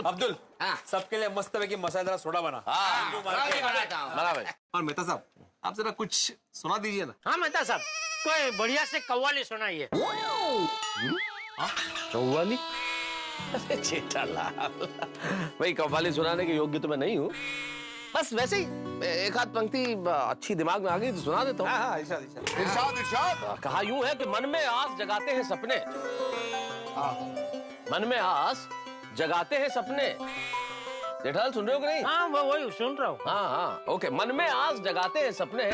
दूध। अब्दुल, हाँ। सबके लिए मस्त पैकी मसालेदार सोडा बना। हाँ, बनाता हूँ। बना भाई। और मेहता साहब, आप जरा कुछ सुना दीजिए ना। हाँ मेहता साहब, कोई बढ़िया से कव्वाली सुनाइए। कव्वाली? अरे जेठालाल, भाई कव्वाली सुनाने के योग्य तो मैं नहीं हूँ, बस वैसे ही एक आध पंक्ति अच्छी दिमाग में आ गई तो सुना देता हूँ। हाँ, इरशाद इरशाद। इरशाद इरशाद। कहा यूं है कि मन में आस जगाते हैं सपने, मन में आस जगाते हैं सपने। जेठालाल सुन रहे हो कि नहीं? हाँ वही सुन रहा हूँ। हाँ हाँ ओके। मन में आस जगाते हैं सपने,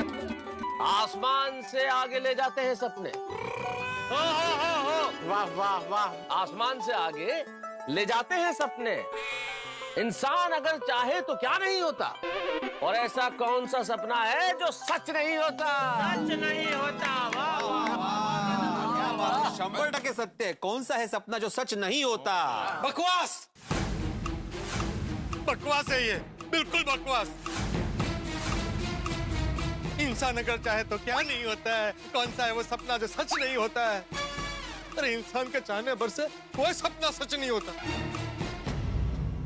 आसमान से आगे ले जाते हैं सपने। वाह वाह वाह। आसमान से आगे ले जाते हैं सपने। इंसान अगर चाहे तो क्या नहीं होता, और ऐसा कौन सा सपना है जो सच नहीं होता? सच नहीं होता। वाह वाह। 100% सत्य है। कौन सा है सपना जो सच नहीं होता? बकवास, बकवास है ये, बिल्कुल बकवास। इंसान अगर चाहे तो क्या नहीं होता है, कौन सा है वो सपना जो सच नहीं होता है? अरे इंसान के चाहने भर से कोई सपना सच नहीं होता।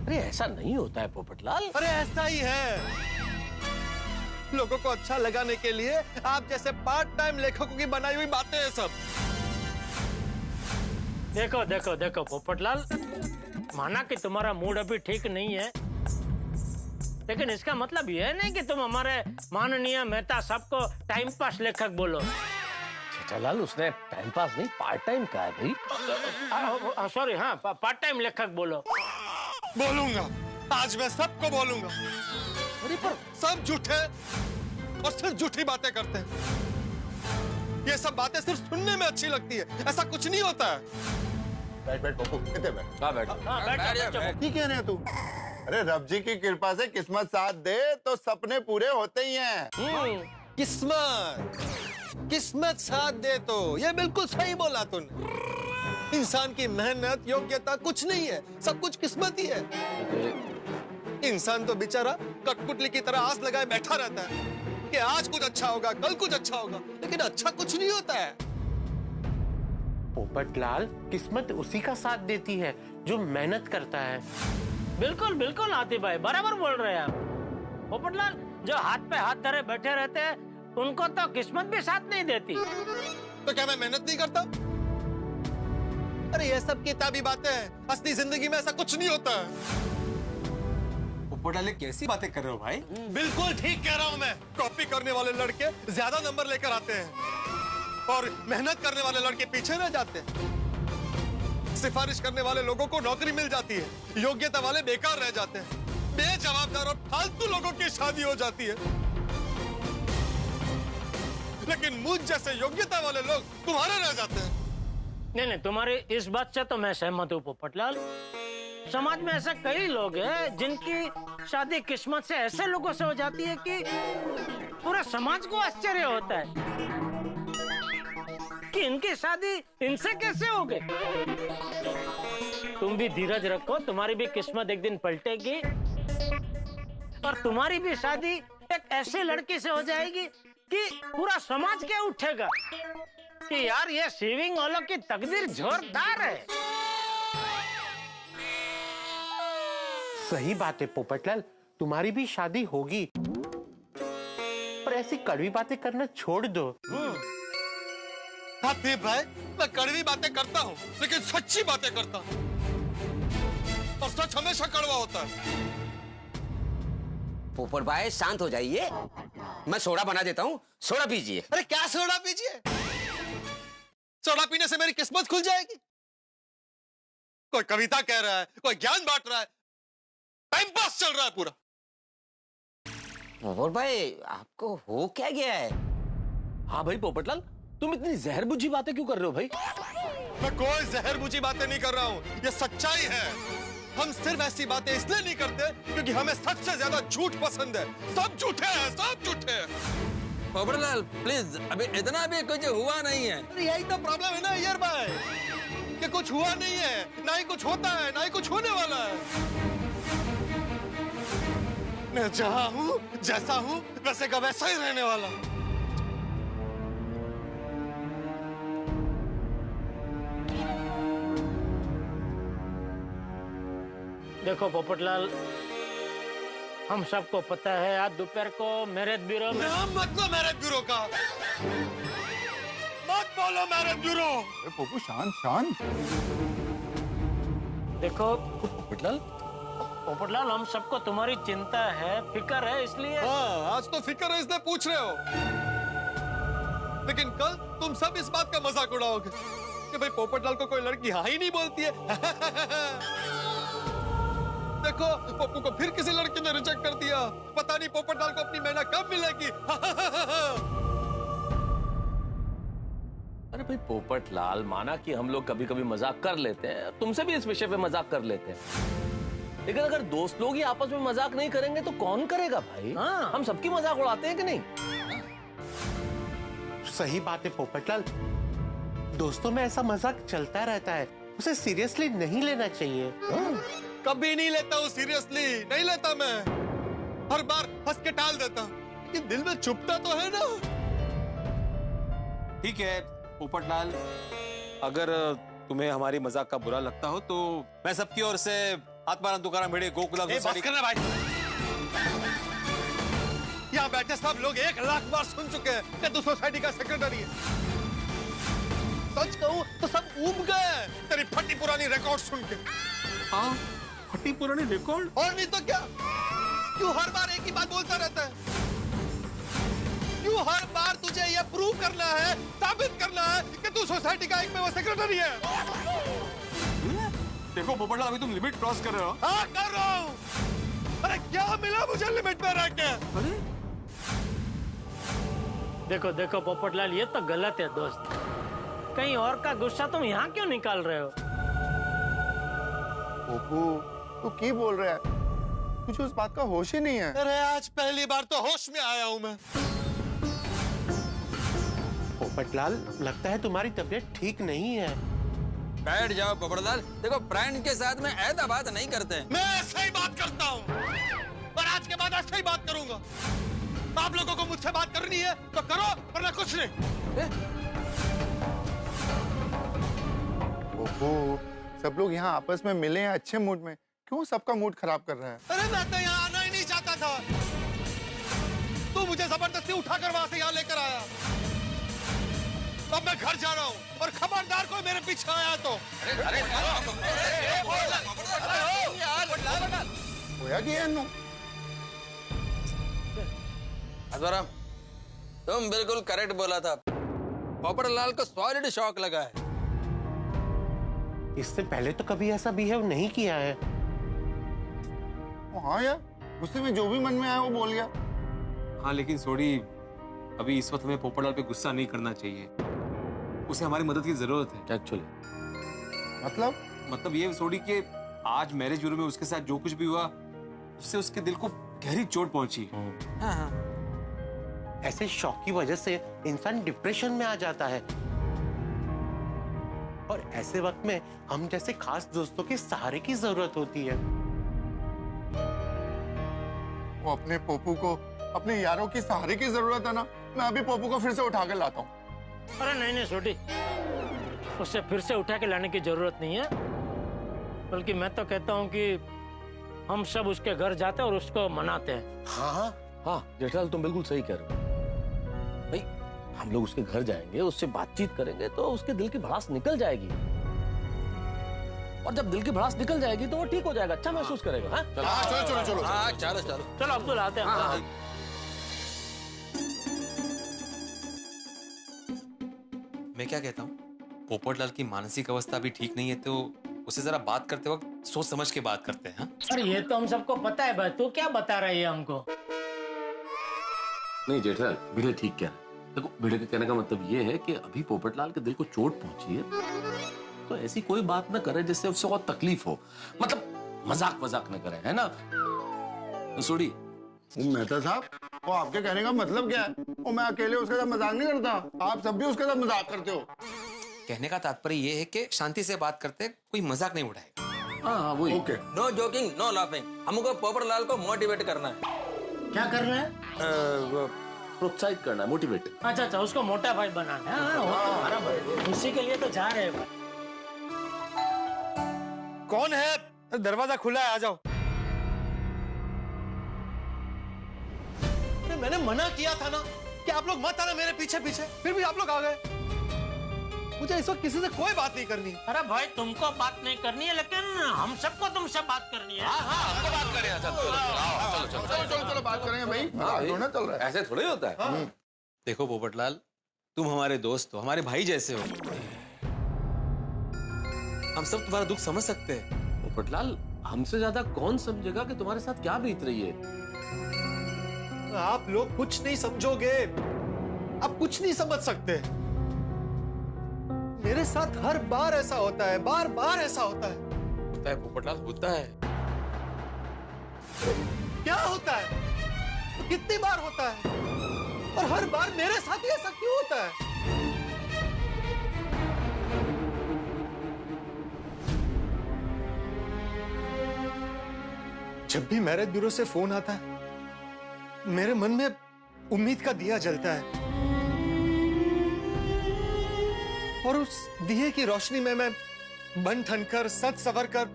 अरे ऐसा नहीं होता है पोपटलाल। अरे ऐसा ही है। लोगों को अच्छा लगाने के लिए आप जैसे पार्ट टाइम लेखकों की बनाई हुई बातें हैं सब। देखो देखो देखो पोपटलाल, माना कि तुम्हारा मूड अभी ठीक नहीं है, लेकिन इसका मतलब यह नहीं कि तुम हमारे माननीय मेहता साहब को टाइम पास लेखक बोलो। जेठालाल, उसने टाइम पास नहीं पार्ट टाइम कहा है भाई। सॉरी, हाँ पार्ट टाइम लेखक बोलो। बोलूंगा, आज मैं सबको बोलूंगा। अरे पर सब झूठे और सिर्फ झूठी बातें करते हैं। ये सब बातें सिर्फ सुनने में अच्छी लगती है, ऐसा कुछ नहीं होता है। बैठ बैठ पप्पू, इधर बैठ। हाँ बैठो। हाँ बैठो। ठीक कह रहे हैं तू। अरे रब जी की कृपा से किस्मत साथ दे तो सपने पूरे होते ही हैं। किस्मत, किस्मत साथ दे तो, ये बिल्कुल सही बोला तूने। इंसान की मेहनत योग्यता कुछ नहीं है, सब कुछ किस्मत ही है। इंसान तो बेचारा कठपुतली की तरह आस लगाए बैठा रहता है कि आज कुछ अच्छा होगा, कल कुछ अच्छा होगा, लेकिन अच्छा कुछ नहीं होता है। पोपटलाल, किस्मत उसी का साथ देती है जो मेहनत करता है। बिल्कुल बिल्कुल आतिफ भाई, बराबर बोल रहे हैं आप। पोपटलाल, जो हाथ पे हाथ धरे बैठे रहते हैं उनको तो किस्मत भी साथ नहीं देती। तो क्या मैं मेहनत नहीं करता? अरे ये सब किताबी बातें हैं, असली जिंदगी में ऐसा कुछ नहीं होता है। पोपटलाल, कैसी बातें कर रहे हो भाई? बिल्कुल ठीक कह रहा हूं मैं। कॉपी करने वाले लड़के ज्यादा नंबर लेकर आते हैं और मेहनत करने वाले लड़के पीछे रह जाते हैं। सिफारिश करने वाले लोगों को नौकरी मिल जाती है, योग्यता वाले बेकार रह जाते हैं। बेजवाबदार और फालतू लोगों की शादी हो जाती है, लेकिन मुझ जैसे योग्यता वाले लोग तुम्हारे रह जाते हैं। नहीं, तुम्हारी इस बात से तो मैं सहमत हूँ पोपटलाल। समाज में ऐसे कई लोग हैं जिनकी शादी किस्मत से ऐसे लोगों से हो जाती है कि पूरे समाज को आश्चर्य होता है कि इनकी शादी इनसे कैसे हो गई। तुम भी धीरज रखो, तुम्हारी भी किस्मत एक दिन पलटेगी और तुम्हारी भी शादी एक ऐसी लड़की से हो जाएगी कि पूरा समाज क्या उठेगा कि यार ये सेविंग वालों की तकदीर जोरदार है। सही बात है पोपटलाल, तुम्हारी भी शादी होगी, पर ऐसी कड़वी बातें करना छोड़ दो। आतिफ भाई, मैं कड़वी बातें करता हूँ लेकिन सच्ची बातें करता हूँ, और सच हमेशा कड़वा होता है। पोपट भाई शांत हो जाइए, मैं सोडा बना देता हूँ, सोडा पीजिए। अरे क्या सोडा पीजिए? सोडा पीने से मेरी किस्मत खुल जाएगी? कोई कविता कह रहा है, कोई ज्ञान बांट रहा है, टाइम पास चल रहा है पूरा। पोपट भाई, आपको हो क्या गया है? हाँ भाई पोपटलाल, तुम इतनी जहर बुझी बातें क्यों कर रहे हो भाई? मैं कोई जहर बुझी बातें नहीं कर रहा हूँ, ये सच्चाई है। हम सिर्फ ऐसी बातें इसलिए नहीं करते क्योंकि हमें सच से ज्यादा झूठ पसंद है। सब झूठे हैं, सब झूठे हैं। पोपटलाल प्लीज, अभी इतना भी कुछ हुआ नहीं है। अरे यही तो प्रॉब्लम है ना यार भाई, कि कुछ हुआ नहीं है, ना ही कुछ होता है, ना ही कुछ होने वाला है। मैं जहां हूं, जैसा हूं, वैसे का वैसा ही रहने वाला हूं। देखो पोपटलाल, हम सबको पता है आज दोपहर को मैरिज ब्यूरो में। नाम मत लो मैरिज ब्यूरो का, मत बोलो मैरिज ब्यूरो। अरे पप्पू शांत शांत। देखो पोपटलाल, हम सबको तुम्हारी चिंता है, फिक्र है, इसलिए। हाँ, आज तो फिक्र है इसलिए पूछ रहे हो, लेकिन कल तुम सब इस बात का मजाक उड़ाओगे कि भाई पोपटलाल को कोई लड़की हाँ ही नहीं बोलती है। देखो पप्पू को फिर किसी लड़की ने रिजेक्ट कर दिया, पता नहीं पोपटलाल को अपनी मैना कब मिलेगी। अरे भाई पोपटलाल, माना कि हम लोग कभी कभी मजाक कर लेते हैं, तुमसे भी इस विषय पे मजाक कर लेते हैं, लेकिन अगर दोस्त लोग ही आपस में मजाक नहीं करेंगे तो कौन करेगा भाई? हाँ। हम सबकी मजाक उड़ाते हैं कि नहीं? सही बात है पोपटलाल, दोस्तों में ऐसा मजाक चलता रहता है, उसे सीरियसली नहीं लेना चाहिए। कभी नहीं लेता हूँ सीरियसली, नहीं लेता मैं, हर बार हंस के टाल देता, लेकिन दिल में चुभता तो है ना। ठीक है पोपटलाल, अगर तुम्हें हमारी मजाक का बुरा लगता हो तो मैं सबकी ओर से आत्माराम तुकाराम भिड़े गोकुला बस करना भाई, यहाँ बैठे सब लोग 1 लाख बार सुन चुके हैं कि तू सोसाइटी का सेक्रेटरी है। सच कहूँ तो सब ऊब गए तेरी फटी पुरानी रिकॉर्ड सुन के। हाँ, फटी पुरानी रिकॉर्ड। और नहीं तो क्या, क्यों हर बार एक ही बात बोलता रहता है? क्यों हर बार तुझे ये प्रूव करना है, साबित करना है कि तू सोसाइटी का एक में वो सेक्रेटरी है? देखो पोपटलाल, अभी तुम लिमिट क्रॉस कर रहे हो। हाँ कर रहा हूँ। अरे क्या मिला मुझे लिमिट में रह के? अरे देखो पोपटलाल, ये तो गलत है दोस्त, कहीं और का गुस्सा तुम यहाँ क्यों निकाल रहे हो? पप्पू तू की बोल रहा है? तुझे उस बात का होश ही नहीं है। अरे आज पहली बार तो होश में आया हूँ मैं। पोपटलाल, लगता है तुम्हारी तबीयत ठीक नहीं है। बैठ जाओ पोपटलाल, देखो फ्रेंड के साथ में ऐसा बात नहीं करते हैं। मैं ऐसे ही बात करता हूँ, पर आज के बाद ऐसे ही बात करूंगा। आप लोगों को मुझसे बात करनी है तो करो, वरना कुछ नहीं। पप्पू सब लोग यहाँ आपस में मिले हैं अच्छे मूड में, क्यों सबका मूड खराब कर रहा है? अरे मैं तो यहाँ आना ही नहीं चाहता था, तू मुझे जबरदस्ती उठाकर वहां से यहाँ लेकर आया। अब मैं घर जा रहा हूँ और खबरदार कोई मेरे पीछे आया तो। होया कि यार आत्माराम, तुम बिल्कुल करेक्ट बोला था, पोपटलाल को सॉलिड शॉक लगा है। इससे पहले तो कभी ऐसा बिहेव नहीं किया है। हाँ यार, गुस्से में जो भी मन में आया वो बोल गया। हाँ लेकिन सोडी, अभी इस वक्त हमें पोपटलाल पे गुस्सा नहीं करना चाहिए, उसे हमारी मदद की जरूरत है। एक्चुअली मतलब ये सोडी कि आज मैरिज ब्यूरो में उसके साथ जो कुछ भी हुआ, उससे उसके दिल को गहरी चोट पहुंची। ऐसे शॉक की वजह से इंसान डिप्रेशन में आ जाता है, और ऐसे वक्त में हम जैसे खास दोस्तों के सहारे की जरूरत होती है। वो अपने पप्पू को अपने यारों की सहारे की जरूरत है ना, मैं अभी पप्पू को फिर से उठा कर लाता हूँ। अरे नहीं छोटी, उससे फिर से उठा के लाने की जरूरत नहीं है, बल्कि मैं तो कहता हूँ कि हम सब उसके घर जाते हैं और उसको मनाते हैं। हाँ जेठालाल, तुम बिल्कुल सही कह रहे हो भाई। हम लोग उसके घर जाएंगे, उससे बातचीत करेंगे तो उसके दिल की भड़ास निकल जाएगी, और जब दिल की भड़ास निकल जाएगी तो वो ठीक हो जाएगा, अच्छा महसूस करेगा। हाँ चलो हाँ चलो चलो चलो अब्दुल आते हैं। मैं क्या कहता हूँ, पोपटलाल की मानसिक अवस्था भी ठीक नहीं है, तो उसे जरा बात करते वक्त सोच समझ के बात करते हैं। अरे ये तो हम सबको पता है भाई, तू क्या बता रही है हमको? नहीं जेठालाल, भिड़े ठीक कह रहे हैं। देखो, भिड़े के कहने का मतलब ये है कि अभी पोपटलाल के दिल को चोट पहुंची है, तो ऐसी कोई बात न करे जिससे उससे और तकलीफ हो, मतलब मजाक न करे, है ना सोडी? मेहता साहब, वो आपके कहने का मतलब क्या है? वो मैं अकेले उसके साथ मजाक नहीं करता, आप सब भी उसके साथ मजाक करते हो। कहने का तात्पर्य ये है कि शांति से बात करते, कोई मजाक नहीं उड़ाएगा। हाँ वही। Okay, no joking no laughing, हमको पोपटलाल को मोटिवेट करना है। क्या कर रहे हैं? प्रोत्साहित करना, मोटिवेट। अच्छा, उसको मोटा भाई बनाना है। वो तो हमारा भाई, उसी के लिए तो जा रहे हैं भाई। कौन है दरवाजा खुला है, आ जाओ। मैंने मना किया था ना कि आप लोग मत आना मेरे पीछे पीछे, फिर भी आप लोग आ गए। मुझे इस वक्त किसी से कोई बात नहीं करनी। अरे भाई तुमको बात नहीं करनी है, लेकिन हम सबको तुमसे बात करनी है। हमको बात करें। चलो बात करेंगे भाई, दोनों चल रहा है। ऐसे थोड़ी होता है। देखो पोपटलाल, तुम हमारे दोस्त हो, हमारे भाई जैसे हो। हम सब तुम्हारा दुख समझ सकते हैं। पोपटलाल, हमसे ज्यादा कौन समझेगा कि तुम्हारे साथ क्या बीत रही है? आप लोग कुछ नहीं समझोगे, आप कुछ नहीं समझ सकते। मेरे साथ हर बार ऐसा होता है, बार बार ऐसा होता है। होता है पोपटलाल, होता है। क्या होता है? तो कितनी बार होता है? और हर बार मेरे साथ ही ऐसा क्यों होता है? जब भी मैरिज ब्यूरो से फोन आता है, मेरे मन में उम्मीद का दिया जलता है, और उस दिए की रोशनी में मैं बन ठन कर, सज सवर कर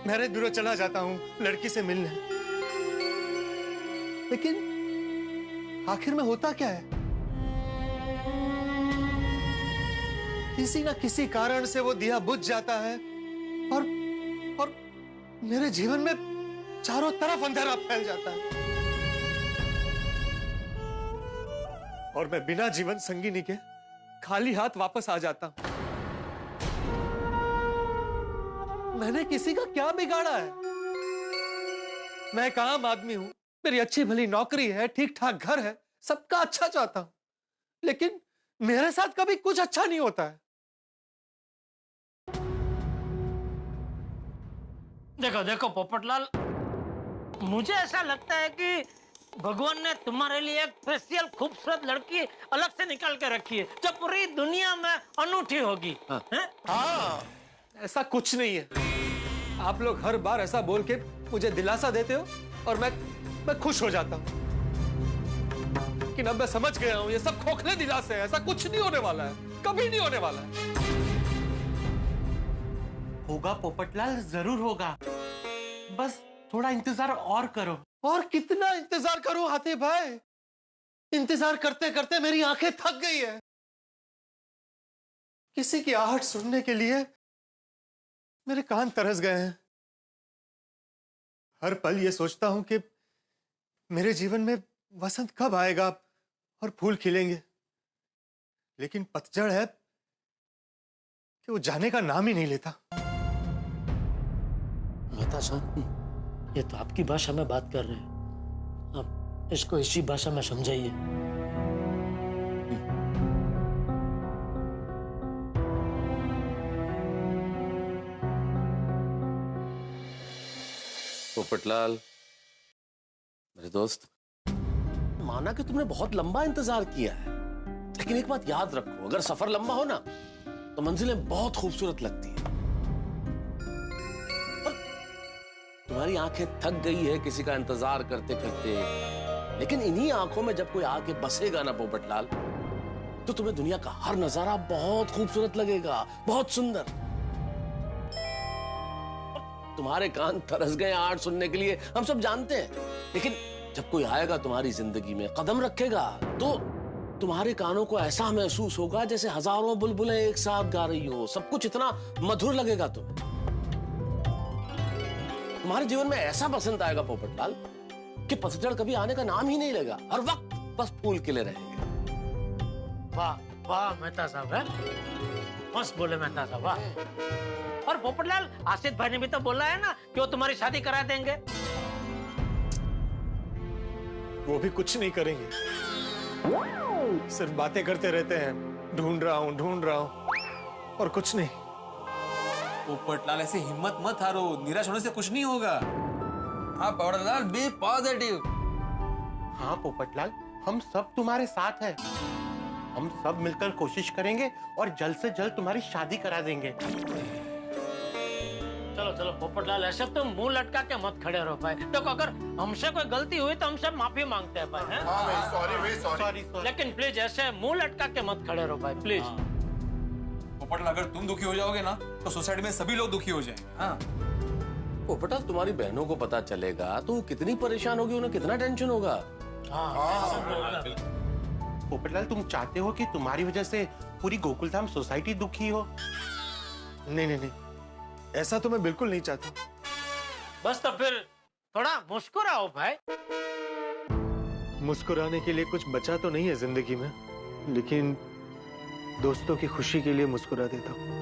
मैरिज ब्यूरो चला जाता हूं लड़की से मिलने। लेकिन आखिर में होता क्या है? किसी ना किसी कारण से वो दिया बुझ जाता है, और मेरे जीवन में चारों तरफ अंधेरा फैल जाता है, और मैं बिना जीवन संगिनी के खाली हाथ वापस आ जाता हूं। मैंने किसी का क्या बिगाड़ा है? मैं एक आम आदमी हूं, मेरी अच्छी भली नौकरी है, ठीक ठाक घर है, सबका अच्छा चाहता हूं, लेकिन मेरे साथ कभी कुछ अच्छा नहीं होता है। देखो देखो पोपटलाल, मुझे ऐसा लगता है कि भगवान ने तुम्हारे लिए एक स्पेशल खूबसूरत लड़की अलग से निकाल के रखी है, जो पूरी दुनिया में अनूठी होगी। हाँ, ऐसा कुछ नहीं है। आप लोग हर बार ऐसा बोल के मुझे दिलासा देते हो, और मैं खुश हो जाता हूं। लेकिन अब मैं समझ गया हूं, ये सब खोखले दिलासे हैं, ऐसा कुछ नहीं होने वाला है, कभी नहीं होने वाला है। होगा पोपटलाल, जरूर होगा। बस थोड़ा इंतजार और करो। और कितना इंतजार करूं हाथी भाई? इंतजार करते करते मेरी आंखें थक गई है। किसी की आहट सुनने के लिए मेरे कान तरस गए हैं। हर पल ये सोचता हूं कि मेरे जीवन में वसंत कब आएगा और फूल खिलेंगे, लेकिन पतझड़ है कि वो जाने का नाम ही नहीं लेता। मेहता साहब, ये तो आपकी भाषा में बात कर रहे हैं, आप इसको इसी भाषा में समझाइए। पोपटलाल, मेरे दोस्त, माना कि तुमने बहुत लंबा इंतजार किया है, लेकिन एक बात याद रखो, अगर सफर लंबा हो ना तो मंजिलें बहुत खूबसूरत लगती हैं। तुम्हारी आंखें थक गई है किसी का इंतजार करते करते, लेकिन इन्हीं आंखों में जब कोई आके बसेगा ना पोपटलाल, तो तुम्हें दुनिया का हर नजारा बहुत खूबसूरत लगेगा, बहुत सुंदर। तुम्हारे कान तरस गए आर्ट सुनने के लिए, हम सब जानते हैं, लेकिन जब कोई आएगा तुम्हारी जिंदगी में, कदम रखेगा, तो तुम्हारे कानों को ऐसा महसूस होगा जैसे हजारों बुलबुलें एक साथ गा रही हो। सब कुछ इतना मधुर लगेगा तुम्हें। तुम्हारे जीवन में ऐसा बसंत आएगा पोपटलाल कि पतझड़ कभी आने का नाम ही नहीं लेगा, हर वक्त बस फूल खिले रहेंगे। वाह वाह मेहता साहब, है मस्त बोले मेहता साहब, वाह। और पोपटलाल, आसिफ भाई ने भी तो बोला है ना कि वो तुम्हारी शादी करा देंगे। वो भी कुछ नहीं करेंगे, सिर्फ बातें करते रहते हैं, ढूंढ रहा हूं और कुछ नहीं। पोपटलाल, ऐसे हिम्मत मत हारो, निराश होने से कुछ नहीं होगा। हाँ पोपटलाल, बी पॉजिटिव। हाँ पोपटलाल, हम सब तुम्हारे साथ हैं। हम सब मिलकर कोशिश करेंगे और जल्द से जल्द तुम्हारी शादी करा देंगे। चलो चलो पोपटलाल, ऐसे तुम मुंह लटका के मत खड़े रहो भाई। देखो, अगर हमसे कोई गलती हुई तो हमसे माफी मांगते हैं भाई, हैं? सॉरी। लेकिन प्लीज ऐसे मुंह लटका के मत खड़े रहो भाई, प्लीज। पोपटलाल, अगर तुम दुखी हो जाओगे ना तो सोसाइटी में सभी लोग दुखी हो जाएंगे। हाँ, पोपटलाल, तुम्हारी बहनों को पता चलेगा तो वो कितनी परेशान होगी, उन्हें कितना टेंशन होगा। पोपटलाल, तुम चाहते हो कि तुम्हारी वजह से पूरी गोकुलधाम सोसाइटी दुखी हो? नहीं नहीं नहीं, ऐसा तो मैं बिल्कुल नहीं चाहता। बस तो फिर थोड़ा मुस्कुराओ भाई। मुस्कुराने के लिए कुछ बचा तो नहीं है जिंदगी में, लेकिन दोस्तों की खुशी के लिए मुस्कुरा देता हूँ।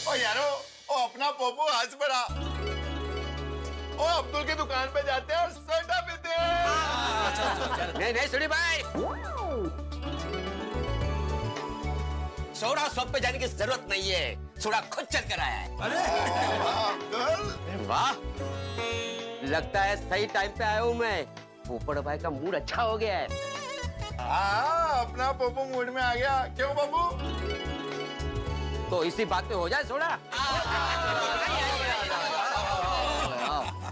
ओ यारो, ओ अपना पोपो हंस पड़ा। ओ अब्दुल की दुकान पे जाते हैं और सोडा पीते हैं। नहीं नहीं सुनी भाई, सोडा शॉप पे जाने की जरूरत नहीं है, सोडा खुद चल कर आया है। अब्दुल, वाह, लगता है सही टाइम पे आया हूँ मैं। पोपट भाई का मूड अच्छा हो गया है। हाँ, अपना पोपो मूड में आ गया। क्यों बाबू? तो इसी बात पे हो जाए सोडा।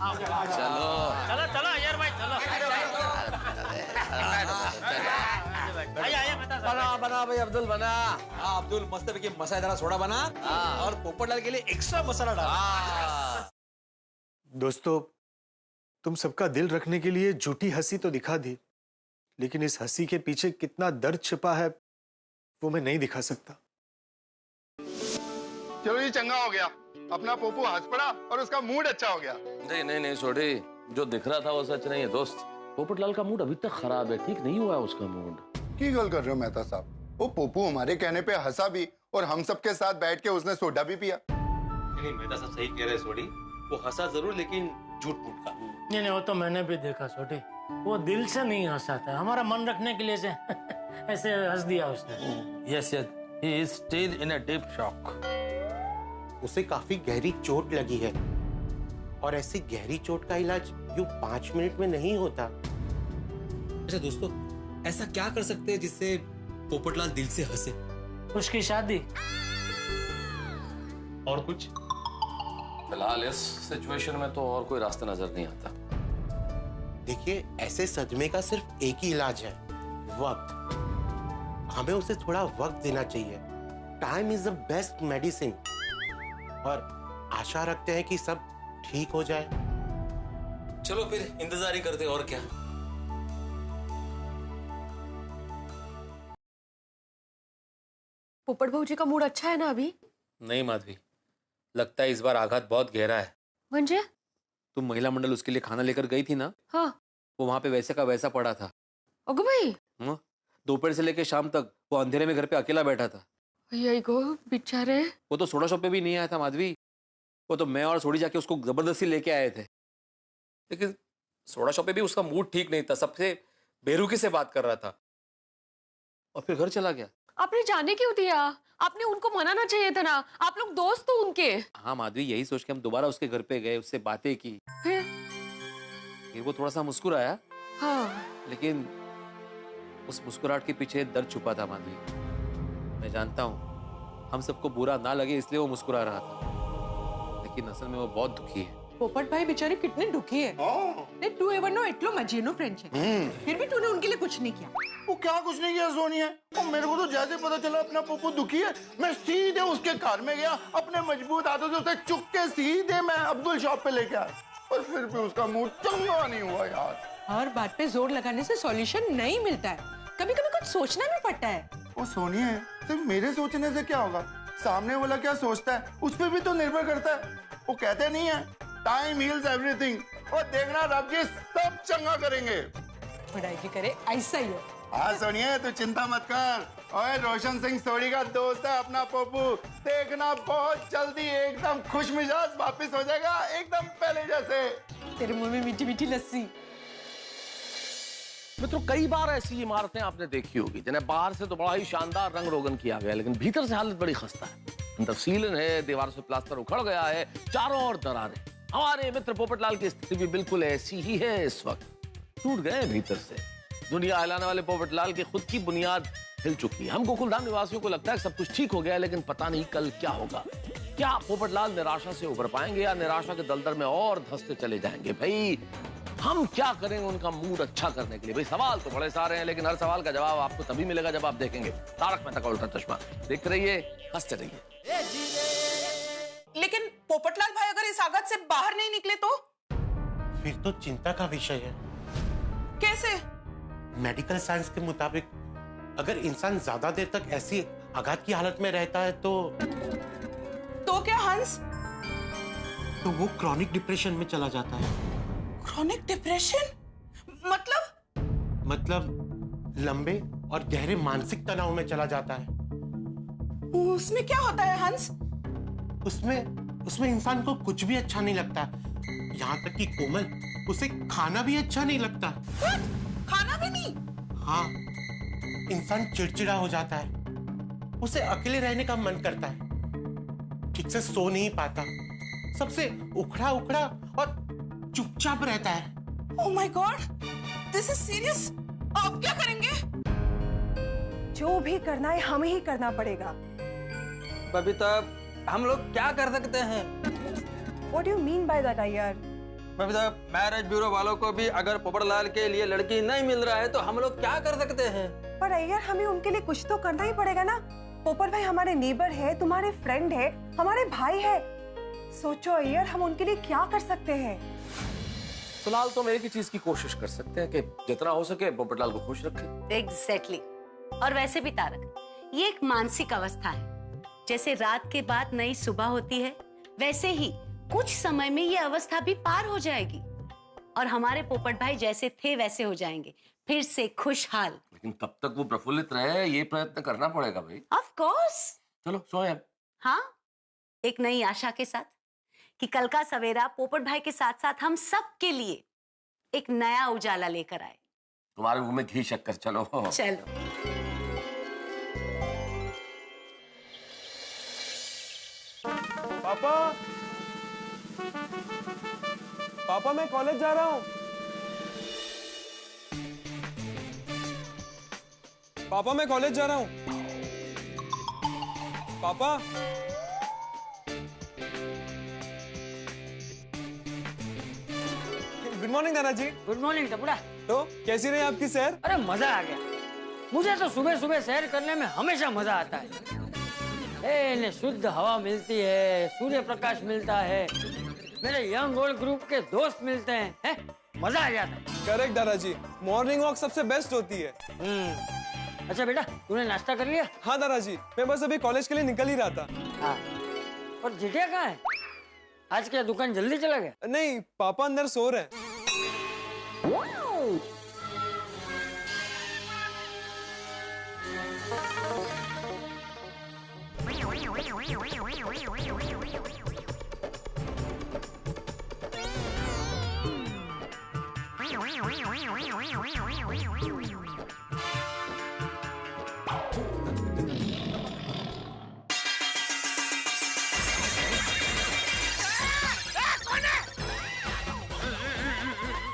चलो चलो चलो अय्यर भाई चलो। आइए बना बना भाई अब्दुल बना। हाँ अब्दुल, मस्त पैकी मसालेदार सोडा बना और पोपटलाल के लिए एक्स्ट्रा मसाला डाल। दोस्तों, तुम सबका दिल रखने के लिए झूठी हंसी तो दिखा दी, लेकिन इस हंसी के पीछे कितना दर्द छिपा है वो मैं नहीं दिखा सकता। चलो ये चंगा हो गया, अपना पोपो हंस पड़ा और उसका मूड अच्छा हो गया। नहीं नहीं नहीं छोड़ी, जो दिख रहा था वो सच नहीं है दोस्त। पोपटलाल का मूड अभी तक खराब है, ठीक नहीं हुआ है उसका मूड। की गल कर रहे हो मेहता साहब? वो पोपो हमारे कहने पे हंसा भी और हम सबके साथ बैठ के उसने सोडा भी पिया। नहीं, मेहता साहब सही कह रहे हैं सोडी, वो हंसा जरूर लेकिन झूठ मूठ का। नहीं नहीं, वो तो मैंने भी देखा छोटे, वो दिल से नहीं हंसा था, हमारा मन रखने के लिए से ऐसे हंस दिया उसने। Yes yes, he is still in a deep shock. उसे काफी गहरी चोट लगी है और ऐसी गहरी चोट का इलाज यूं 5 मिनट में नहीं होता। अच्छा दोस्तों, ऐसा क्या कर सकते हैं जिससे पोपटलाल दिल से हंसे? उसकी शादी। और कुछ? फिलहाल इस सिचुएशन में तो और कोई रास्ता नजर नहीं आता। देखिए, ऐसे सदमे का सिर्फ एक ही इलाज है, वक्त। हमें उसे थोड़ा वक्त देना चाहिए। Time is the best medicine. और आशा रखते हैं कि सब ठीक हो जाए। चलो फिर इंतजार ही करते, और क्या। पोपट भाऊजी का मूड अच्छा है ना अभी? नहीं माधवी, लगता है इस बार आघात बहुत गहरा है। म्हणजे? तुम महिला मंडल उसके लिए खाना लेकर गई थी ना, हाँ। वो वहां पे वैसे का वैसा पड़ा था। अगो भाई, दोपहर से लेकर शाम तक वो अंधेरे में घर पे अकेला बैठा था। यही गो बेचारे। वो तो सोडा शॉप पे भी नहीं आया था माधवी, वो तो मैं और सोडी जाके उसको जबरदस्ती लेके आए थे। लेकिन सोडा शॉप पे भी उसका मूड ठीक नहीं था, सबसे बेरुखी से बात कर रहा था और फिर घर चला गया। आपने जाने क्यों दिया? आपने उनको मनाना चाहिए था ना, आप लोग दोस्त हो उनके। हाँ माधवी, यही सोच के हम दोबारा उसके घर पे गए, उससे बातें की, फिर वो थोड़ा सा मुस्कुराया। हाँ। लेकिन उस मुस्कुराहट के पीछे दर्द छुपा था माधवी। मैं जानता हूँ हम सबको बुरा ना लगे इसलिए वो मुस्कुरा रहा था, लेकिन असल में वो बहुत दुखी है। पोपट भाई बेचारे कितने दुखी है। नहीं, तू एवर नो एटलो मजेनो फ्रेंड है, फिर भी तूने उनके लिए कुछ नहीं किया। वो क्या कुछ नहीं किया सोनिया? वो मेरे को तो जैसे पता चला अपना पोपो दुखी है, मैं सीधे उसके घर में गया, अपने मजबूत हाथों से उसे चुक के सीधे मैं अब्दुल शॉप पे लेके आया, और फिर भी उसका मूड चंगा नहीं हुआ यार। हर बात पे जोर लगाने से सॉल्यूशन नहीं मिलता है, कभी कभी कुछ सोचना भी पड़ता है। वो सोनिया, सिर्फ मेरे सोचने से क्या होगा? सामने वाला क्या सोचता है उस पर भी तो निर्भर करता है। वो कहते नहीं है, टाइम हील्स एवरीथिंग। और देखना रब जी सब चंगा करेंगे। पढ़ाई भी करे ऐसा ही हो। हाँ सोनिया, तू चिंता मत कर। ओए, रोशन सिंह सोडी का दोस्त है अपना पप्पू, देखना बहुत जल्दी एकदम खुश मिजाज वापिस हो जाएगा, एकदम पहले जैसे। तेरे मुंह में मीठी मीठी लस्सी। मित्रों, कई बार ऐसी इमारतें आपने देखी होगी जिन्हें बाहर से तो बड़ा ही शानदार रंग रोगन किया गया, लेकिन भीतर से हालत बड़ी खस्ता है। अंदर सीलन है, दीवार से प्लास्टर उखड़ गया है, चारों ओर दरारें। हमारे मित्र पोपटलाल की स्थिति भी बिल्कुल ऐसी ही है इस वक्त। टूट गए भीतर से। दुनिया हिलाने वाले पोपटलाल की खुद की बुनियाद हिल चुकी है। हम गोकुलधाम निवासियों को लगता है सब कुछ ठीक हो गया है, लेकिन पता नहीं कल क्या होगा। क्या पोपटलाल निराशा से उभर पाएंगे या निराशा के दलदल में और धंसते चले जाएंगे? भाई हम क्या करेंगे उनका मूड अच्छा करने के लिए? भाई सवाल तो बड़े सारे हैं, लेकिन हर सवाल का जवाब आपको तभी मिलेगा जब आप देखेंगे तारक मेहता का उल्टा चश्मा। देखते रहिए, हंसते रहिए। लेकिन पोपटलाल भाई अगर इस आगत से बाहर नहीं निकले तो? फिर तो चिंता का विषय है। कैसे? मेडिकल साइंस के मुताबिक अगर इंसान ज्यादा देर तक ऐसी आघात की हालत में रहता है तो क्या हंस? तो वो क्रॉनिक डिप्रेशन में चला जाता है। Chronic depression? मतलब लंबे और गहरे मानसिक तनाव में चला जाता है। उसमें क्या होता है हंस? उसमें इंसान को कुछ भी अच्छा नहीं लगता, यहाँ तक कि कोमल, उसे खाना भी अच्छा नहीं लगता। What? खाना भी नहीं? हाँ, इंसान चिड़चिड़ा हो जाता है, उसे अकेले रहने का मन करता है, ठीक से सो नहीं पाता, सबसे उखड़ा उखड़ा और चुपचाप रहता है। Oh my God, this is serious. आप क्या करेंगे? जो भी करना है हमें ही करना पड़ेगा। बबीता, हम लोग क्या कर सकते हैं? What do you mean by that, Iyer? Babita, marriage bureau वालों को भी अगर पोपटलाल के लिए लड़की नहीं मिल रहा है तो हम लोग क्या कर सकते हैं? पर अय्यर, हमें उनके लिए कुछ तो करना ही पड़ेगा ना। पोपट भाई हमारे नेबर है, तुम्हारे फ्रेंड है, हमारे भाई है। सोचो अय्यर, हम उनके लिए क्या कर सकते हैं? फिलहाल तो हम एक ही चीज की कोशिश कर सकते हैं कि जितना हो सके पोपटलाल को खुश रखें। एग्जैक्टली। और वैसे भी तारक, ये एक मानसिक अवस्था है। जैसे रात के बाद नई सुबह होती है, वैसे ही कुछ समय में ये अवस्था भी पार हो जाएगी और हमारे पोपट भाई जैसे थे वैसे हो जाएंगे, फिर से खुशहाल। लेकिन तब तक वो प्रफुल्लित रहे, ये प्रयत्न करना पड़ेगा भाई। Of course. चलो सोए। हाँ, एक नई आशा के साथ कि कल का सवेरा पोपट भाई के साथ साथ हम सब के लिए एक नया उजाला लेकर आए। तुम्हारे मुंह में घी शक्कर। चलो चलो। पापा, मैं कॉलेज जा रहा हूँ। पापा, मैं कॉलेज जा रहा हूँ। पापा, गुड मॉर्निंग दादाजी। गुड मॉर्निंग टपड़ा। तो कैसी रही आपकी सैर? अरे मजा आ गया। मुझे तो सुबह सुबह सैर करने में हमेशा मजा आता है। इन्हें शुद्ध हवा मिलती है, सूर्य प्रकाश मिलता है, मेरे यंग ओल्ड ग्रुप के दोस्त मिलते हैं, मजा आ जाता है। करेक्ट दादाजी, मॉर्निंग वॉक सबसे बेस्ट होती है। अच्छा बेटा, तूने नाश्ता कर लिया? हाँ दादाजी, मैं बस अभी कॉलेज के लिए निकल ही रहा था। हाँ। और जिटिया कहाँ है? आज क्या दुकान जल्दी चला गया? नहीं, पापा अंदर सो रहे हैं।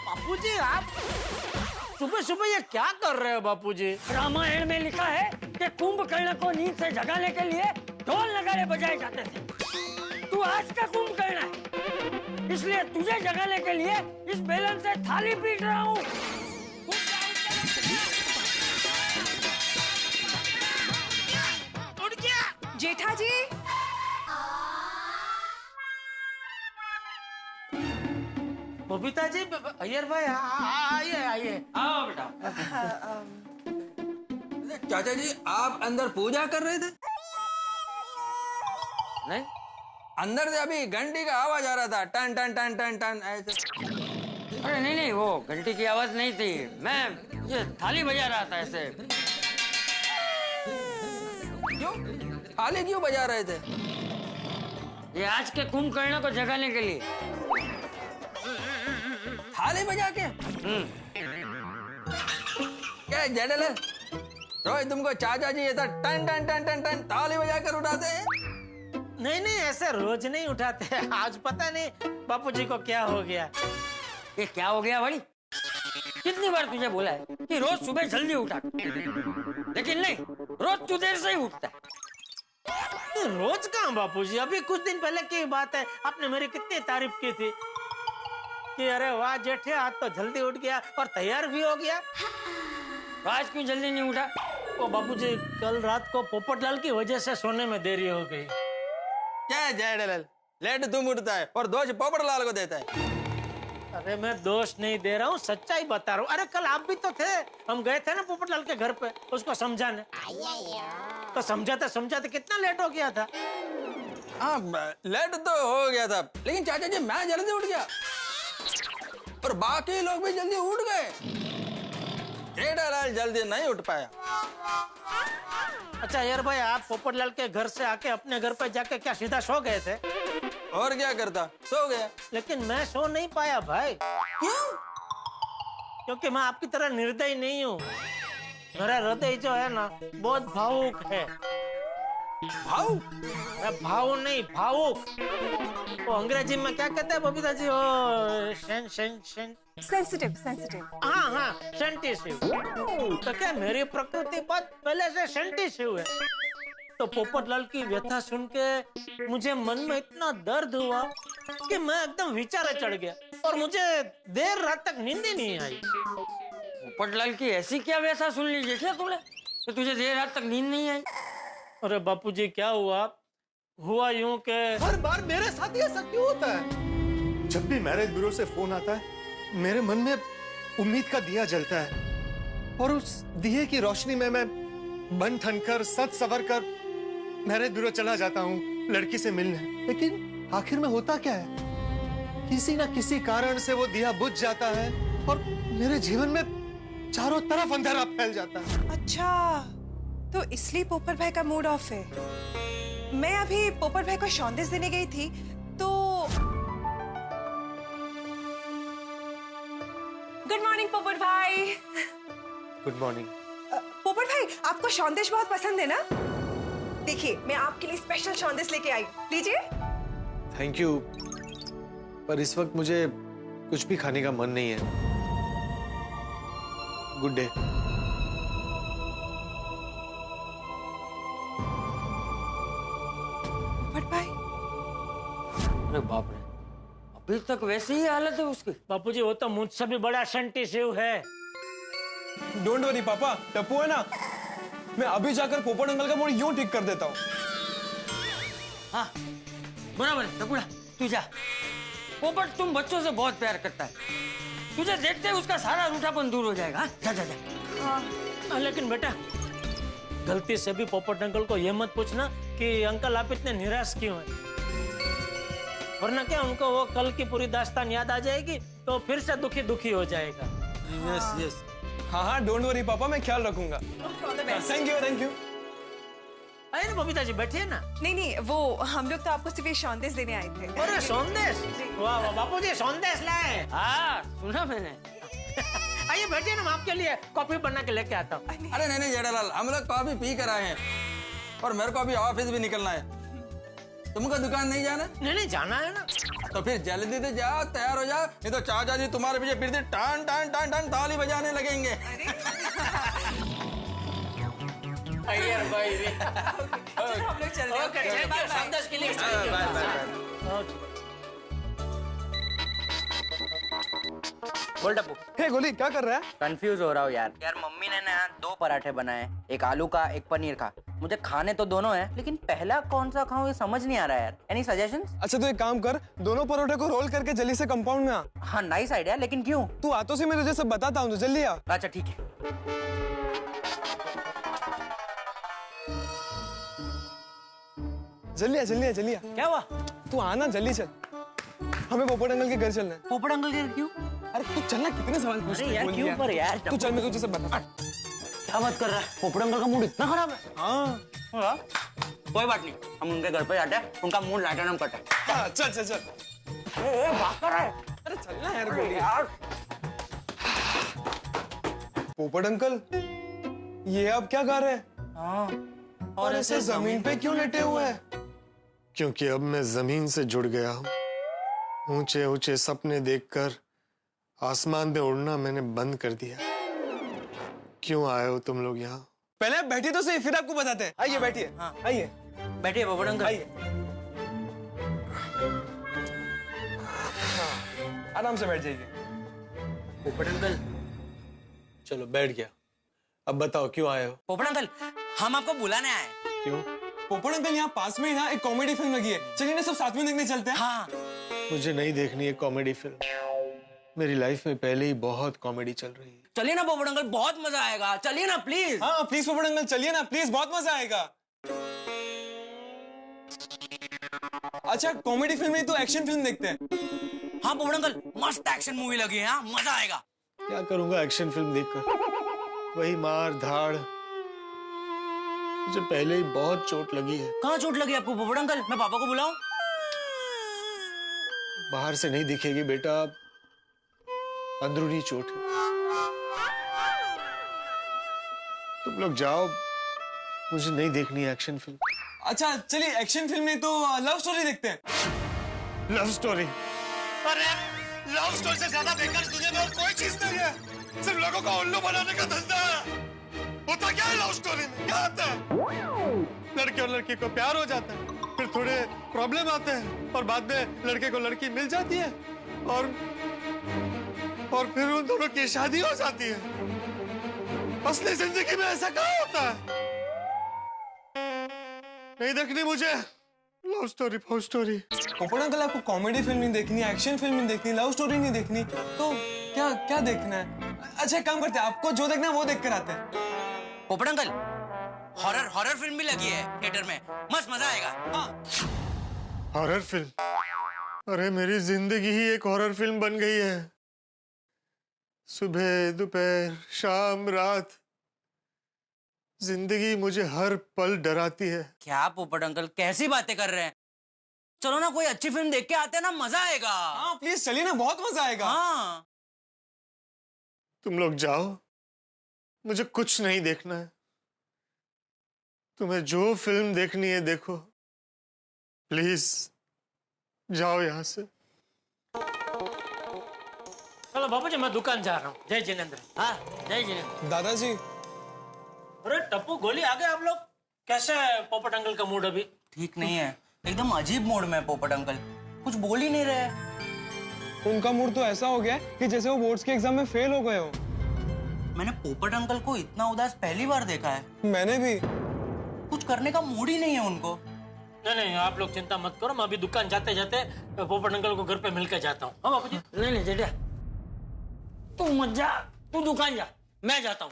बापूजी, आप सुबह सुबह ये क्या कर रहे हो बापूजी? रामायण में लिखा है कि कुंभकर्ण को नींद से जगाने के लिए ढोल नगाड़े बजाए जाते थे। तू आज का कुंभकर्ण है, इसलिए तुझे जगाने के लिए इस बेलन से थाली पीट रहा हूँ। उठ गया जेठा जी। बबीता जी, अय्यर भाई आइए आइए। आओ बेटा। चाचा जी, आप अंदर पूजा कर रहे थे? नहीं, अंदर से अभी घंटी का आवाज आ रहा था, टन टन टन टन टन ऐसे। अरे नहीं नहीं, वो घंटी की आवाज नहीं थी, मैं ये थाली बजा रहा था ऐसे। क्यों? थाली क्यों बजा रहे थे? ये आज के कुंभकर्ण को जगाने के लिए। थाली बजा के? क्या जडल है? रोज तुमको चाचा जी ऐसा टन टन टन टन टन थाली बजा कर उठाते हैं? नहीं नहीं, ऐसे रोज नहीं उठाते। आज पता नहीं बापूजी को क्या हो गया। ये क्या हो गया बड़ी? कितनी बार तुझे बोला है कि रोज सुबह जल्दी उठा, लेकिन नहीं, रोज तू देर से ही उठता है। रोज कहाँ बापूजी? अभी कुछ दिन पहले की बात है, आपने मेरी कितनी तारीफ की थी। कि अरे वाह जेठे आज तो जल्दी उठ गया और तैयार भी हो गया। आज क्यों जल्दी नहीं उठा? ओ बापूजी, कल रात को पोपटलाल की वजह से सोने में देरी हो गई। क्या है जेठालाल, लेट तुम उठता है और दोष पोपटलाल को देता है। अरे मैं दोष नहीं दे रहा हूँ, सच्चाई बता रहा हूँ। अरे कल आप भी तो थे, हम गए थे ना पोपटलाल के घर पे उसको समझाने, तो समझाते समझाते कितना लेट हो गया था। हाँ लेट तो हो गया था, लेकिन चाचा जी मैं जल्दी उठ गया और बाकी लोग भी जल्दी उठ गए। जेठालाल जल्दी नहीं उठ पाया। अच्छा यार भाई, आप पोपटलाल के घर से आके अपने घर पे जाके क्या सीधा सो गए थे? और क्या करता, सो गया। लेकिन मैं सो नहीं पाया भाई। क्यों? क्योंकि मैं आपकी तरह निर्दयी नहीं हूँ। मेरा हृदय जो है ना बहुत भावुक है। भावुक? भाव नहीं, भावुक। वो अंग्रेजी में क्या कहते हैं बबीता जी? वो सेंसिटिव, सेंसिटिव। हाँ हाँ, सेंसिटिव। तो क्या मेरी प्रकृति बहुत पहले से सेंसिटिव है। तो पोपटलाल की व्यथा सुन के मुझे मन में इतना दर्द हुआ कि मैं एकदम विचारे चढ़ गया और मुझे देर रात तक नींद ही नहीं आई। पोपटलाल की ऐसी क्या व्यथा सुन ली जेठे तुमने तो तुझे देर रात तक नींद नहीं आई? अरे बापूजी, क्या हुआ यूं के हर बार मेरे साथ ही ऐसा क्यों होता है? जब भी मैरिज ब्यूरो से फोन आता है मेरे मन में उम्मीद का दिया जलता है और उस दिए की रोशनी में मैं बन ठन कर सच सवर कर मैरिज ब्यूरो चला जाता हूँ लड़की से मिलने। लेकिन आखिर में होता क्या है, किसी ना किसी कारण से वो दिया बुझ जाता है और मेरे जीवन में चारों तरफ अंधेरा फैल जाता है। अच्छा, तो इसलिए पोपट भाई का मूड ऑफ है। मैं अभी पोपट भाई को सौंदेश देने गई थी तो गुड मॉर्निंग पोपट भाई। Good morning. पोपट भाई, आपको सौंदेश बहुत पसंद है ना? देखिए, मैं आपके लिए स्पेशल सौंदेश लेके आई, लीजिए। थैंक यू, पर इस वक्त मुझे कुछ भी खाने का मन नहीं है। Good day. पोपट भाई, अरे बाप रे, अभी तक वैसी ही हालत है उसकी। बापूजी, वो तो मुझसे भी बड़ा सेंसिटिव है। डोंट वरी पापा, टप्पू है ना, मैं अभी जाकर पोपट अंकल का मूड यूं ठीक कर देता हूँ। हाँ बराबर है टपुड़ा, तू जा। पोपट तुम बच्चों से बहुत प्यार करता है, तुझे देखते ही उसका सारा रूठापन दूर हो जाएगा। हाँ? जा जा जा। लेकिन बेटा, गलती से भी पोपट अंकल को ये मत पूछना कि अंकल आप इतने निराश क्यों हैं, वरना क्या उनको वो कल की पूरी दास्तान याद आ जाएगी तो फिर से दुखी दुखी हो जाएगा। यस यस, हाँ हाँ, डोंट वरी पापा, मैं ख्याल रखूंगा। Thank you thank you. आइए ना बबीता जी, बैठिए ना। नहीं नहीं, वो हम लोग तो आपको सिर्फ ये सौंदेश देने आए थे। अरे सौंदेश, वाह वाह बापूजी, सौंदेश लाए। हाँ सुना मैंने। आइए बैठिए ना, मैं आपके लिए कॉफी बना के लेके आता हूँ। अरे नहीं नहीं जेठालाल, हम लोग कॉफी पी कर आए हैं और मेरे को अभी ऑफिस भी निकलना है। तुमको दुकान नहीं जाना? नहीं नहीं, जाना है ना। तो फिर जल्दी से जाओ, तैयार हो जाओ, नहीं तो चाचा जी तुम्हारे पीछे फिर से टान टान टान टान ताली बजाने लगेंगे। हम लोग चल रहे हैं। सौंदेश के लिए बाय बाय। बोल टप्पू। हे गोली, क्या कर रहा है? कंफ्यूज हो रहा हूँ यार। मम्मी ने ना 2 पराठे बनाए, एक आलू का एक पनीर का। मुझे खाने तो दोनों है, लेकिन पहला कौन सा खाऊं ये समझ नहीं आ रहा है यार। Any suggestions? अच्छा तो एक काम कर, दोनों परोठे को रोल करके जल्दी से कंपाउंड में आ। हाँ नाइस आइडिया, लेकिन क्यों? तू हाथों से मैं तुझे सब बताता हूँ, तो जल्दी आ। अच्छा ठीक है। जल्दी आ जल्दी आ जल्दी आ। क्या हुआ? तू आना, जल्दी चल, हमें पोपट अंकल के घर चलना है। पोपट अंकल के घर क्यों? अरे तू चलना, कितने सवाल पूछते अरे यार क्यों पर यार? तू चल, मैं तुझे सब बता। क्या बात कर रहा है? पोपट अंकल का मूड इतना खराब है? हाँ कोई बात नहीं, हम उनके घर पे जाते हैं, उनका मूड लाइटन करते हैं। चल चल चल। बात कर रहा है। अरे चलना यार गोली। पोपट अंकल, ये आप क्या गा रहे हैं? हाँ, और ऐसे जमीन पे क्यों लेटे हुए हैं? क्योंकि अब मैं जमीन से जुड़ गया हूँ। ऊंचे ऊंचे सपने देखकर आसमान पे उड़ना मैंने बंद कर दिया। क्यों आए हो तुम लोग यहाँ? पहले आप बैठिए तो सही, फिर आपको बताते हैं। आइए बैठिए। हाँ। आइए बैठिए पोपट अंकल। आइए। आराम से बैठ जाइए। पोपट अंकल। चलो बैठ गया। अब बताओ क्यों आए हो? पोपट अंकल, हम आपको बुलाने आए। क्यों? पोपट अंकल, यहाँ पास में ही ना एक कॉमेडी फिल्म लगी है, चलिए ना सब साथ में देखने चलते हैं। हाँ। मुझे नहीं देखनी है कॉमेडी फिल्म, मेरी लाइफ में पहले ही बहुत कॉमेडी चल रही है। चलिए ना पोपट अंकल, बहुत मजा आएगा, चलिए ना प्लीज। हाँ प्लीज पोपट अंकल चलिए ना प्लीज, बहुत मजा आएगा। अच्छा कॉमेडी फिल्म नहीं तो एक्शन फिल्म देखते हैं। हाँ पोपट अंकल, मस्त एक्शन मूवी लगी है, हाँ मजा आएगा। क्या करूंगा एक्शन फिल्म देखकर, वही मार धाड़, मुझे पहले ही बहुत चोट लगी है। कहाँ चोट लगी आपको पोपट अंकल? मैं पापा को बुलाऊं? बाहर से नहीं दिखेगी बेटा, अंदरूनी चोट है। तुम लोग जाओ, मुझे नहीं देखनी है एक्शन फिल्म। अच्छा चलिए एक्शन फिल्म नहीं तो लव स्टोरी देखते हैं। Love story? अरे लव स्टोरी से ज्यादा बेकार इस दुनिया में और कोई चीज नहीं है। सिर्फ लोगों को उल्लू बनाने का धंधा है। होता क्या है लव स्टोरी में? क्या होता है? लड़के और लड़की को प्यार हो जाता है, फिर थोड़े प्रॉब्लम आते हैं और बाद में लड़के को लड़की मिल जाती है और फिर उन दोनों की शादी हो जाती है। असली जिंदगी में ऐसा कहाँ होता है? नहीं देखनी मुझे लव स्टोरी फॉर स्टोरी। पोपट अंकल आपको कॉमेडी फिल्म नहीं देखनी, एक्शन फिल्म नहीं देखनी, लव स्टोरी नहीं देखनी, तो क्या क्या देखना है? अच्छा एक काम करते हैं, आपको जो देखना है वो देख कर आते हैं। पोपट अंकल, हॉरर फिल्म भी लगी है थिएटर में, मस्त मजा आएगा। हाँ। Horror film? अरे मेरी जिंदगी ही एक हॉरर फिल्म बन गई है। सुबह दोपहर शाम रात जिंदगी मुझे हर पल डराती है। क्या पोपट अंकल कैसी बातें कर रहे हैं? चलो ना कोई अच्छी फिल्म देख के आते हैं ना, मजा आएगा। हाँ प्लीज चलिए ना, बहुत मजा आएगा। हाँ। तुम लोग जाओ, मुझे कुछ नहीं देखना है। तुम्हें जो फिल्म देखनी है देखो, प्लीज जाओ यहाँ से। चलो बाबूजी, मैं दुकान जा रहा हूँ। जय जिनेंद्र। हाँ जय जिनेंद्र। दादाजी। अरे टप्पू गोली आ गए आप लोग। कैसे है पोपट अंकल का मूड अभी? ठीक नहीं है, एकदम अजीब मूड में पोपट अंकल, कुछ बोल ही नहीं रहे। उनका मूड तो ऐसा हो गया कि जैसे वो बोर्ड्स के एग्जाम में फेल हो गए हो। मैंने पोपट अंकल को इतना उदास पहली बार देखा है। मैंने भी। कुछ करने का मूड ही नहीं है उनको। नहीं आप लोग चिंता मत करो, मैं अभी दुकान जाते जाते पोपट अंकल को घर पे मिलकर जाता हूँ। हाँ बाबूजी। नहीं जेठा, तू मत जा, तू दुकान जा, मैं जाता हूँ।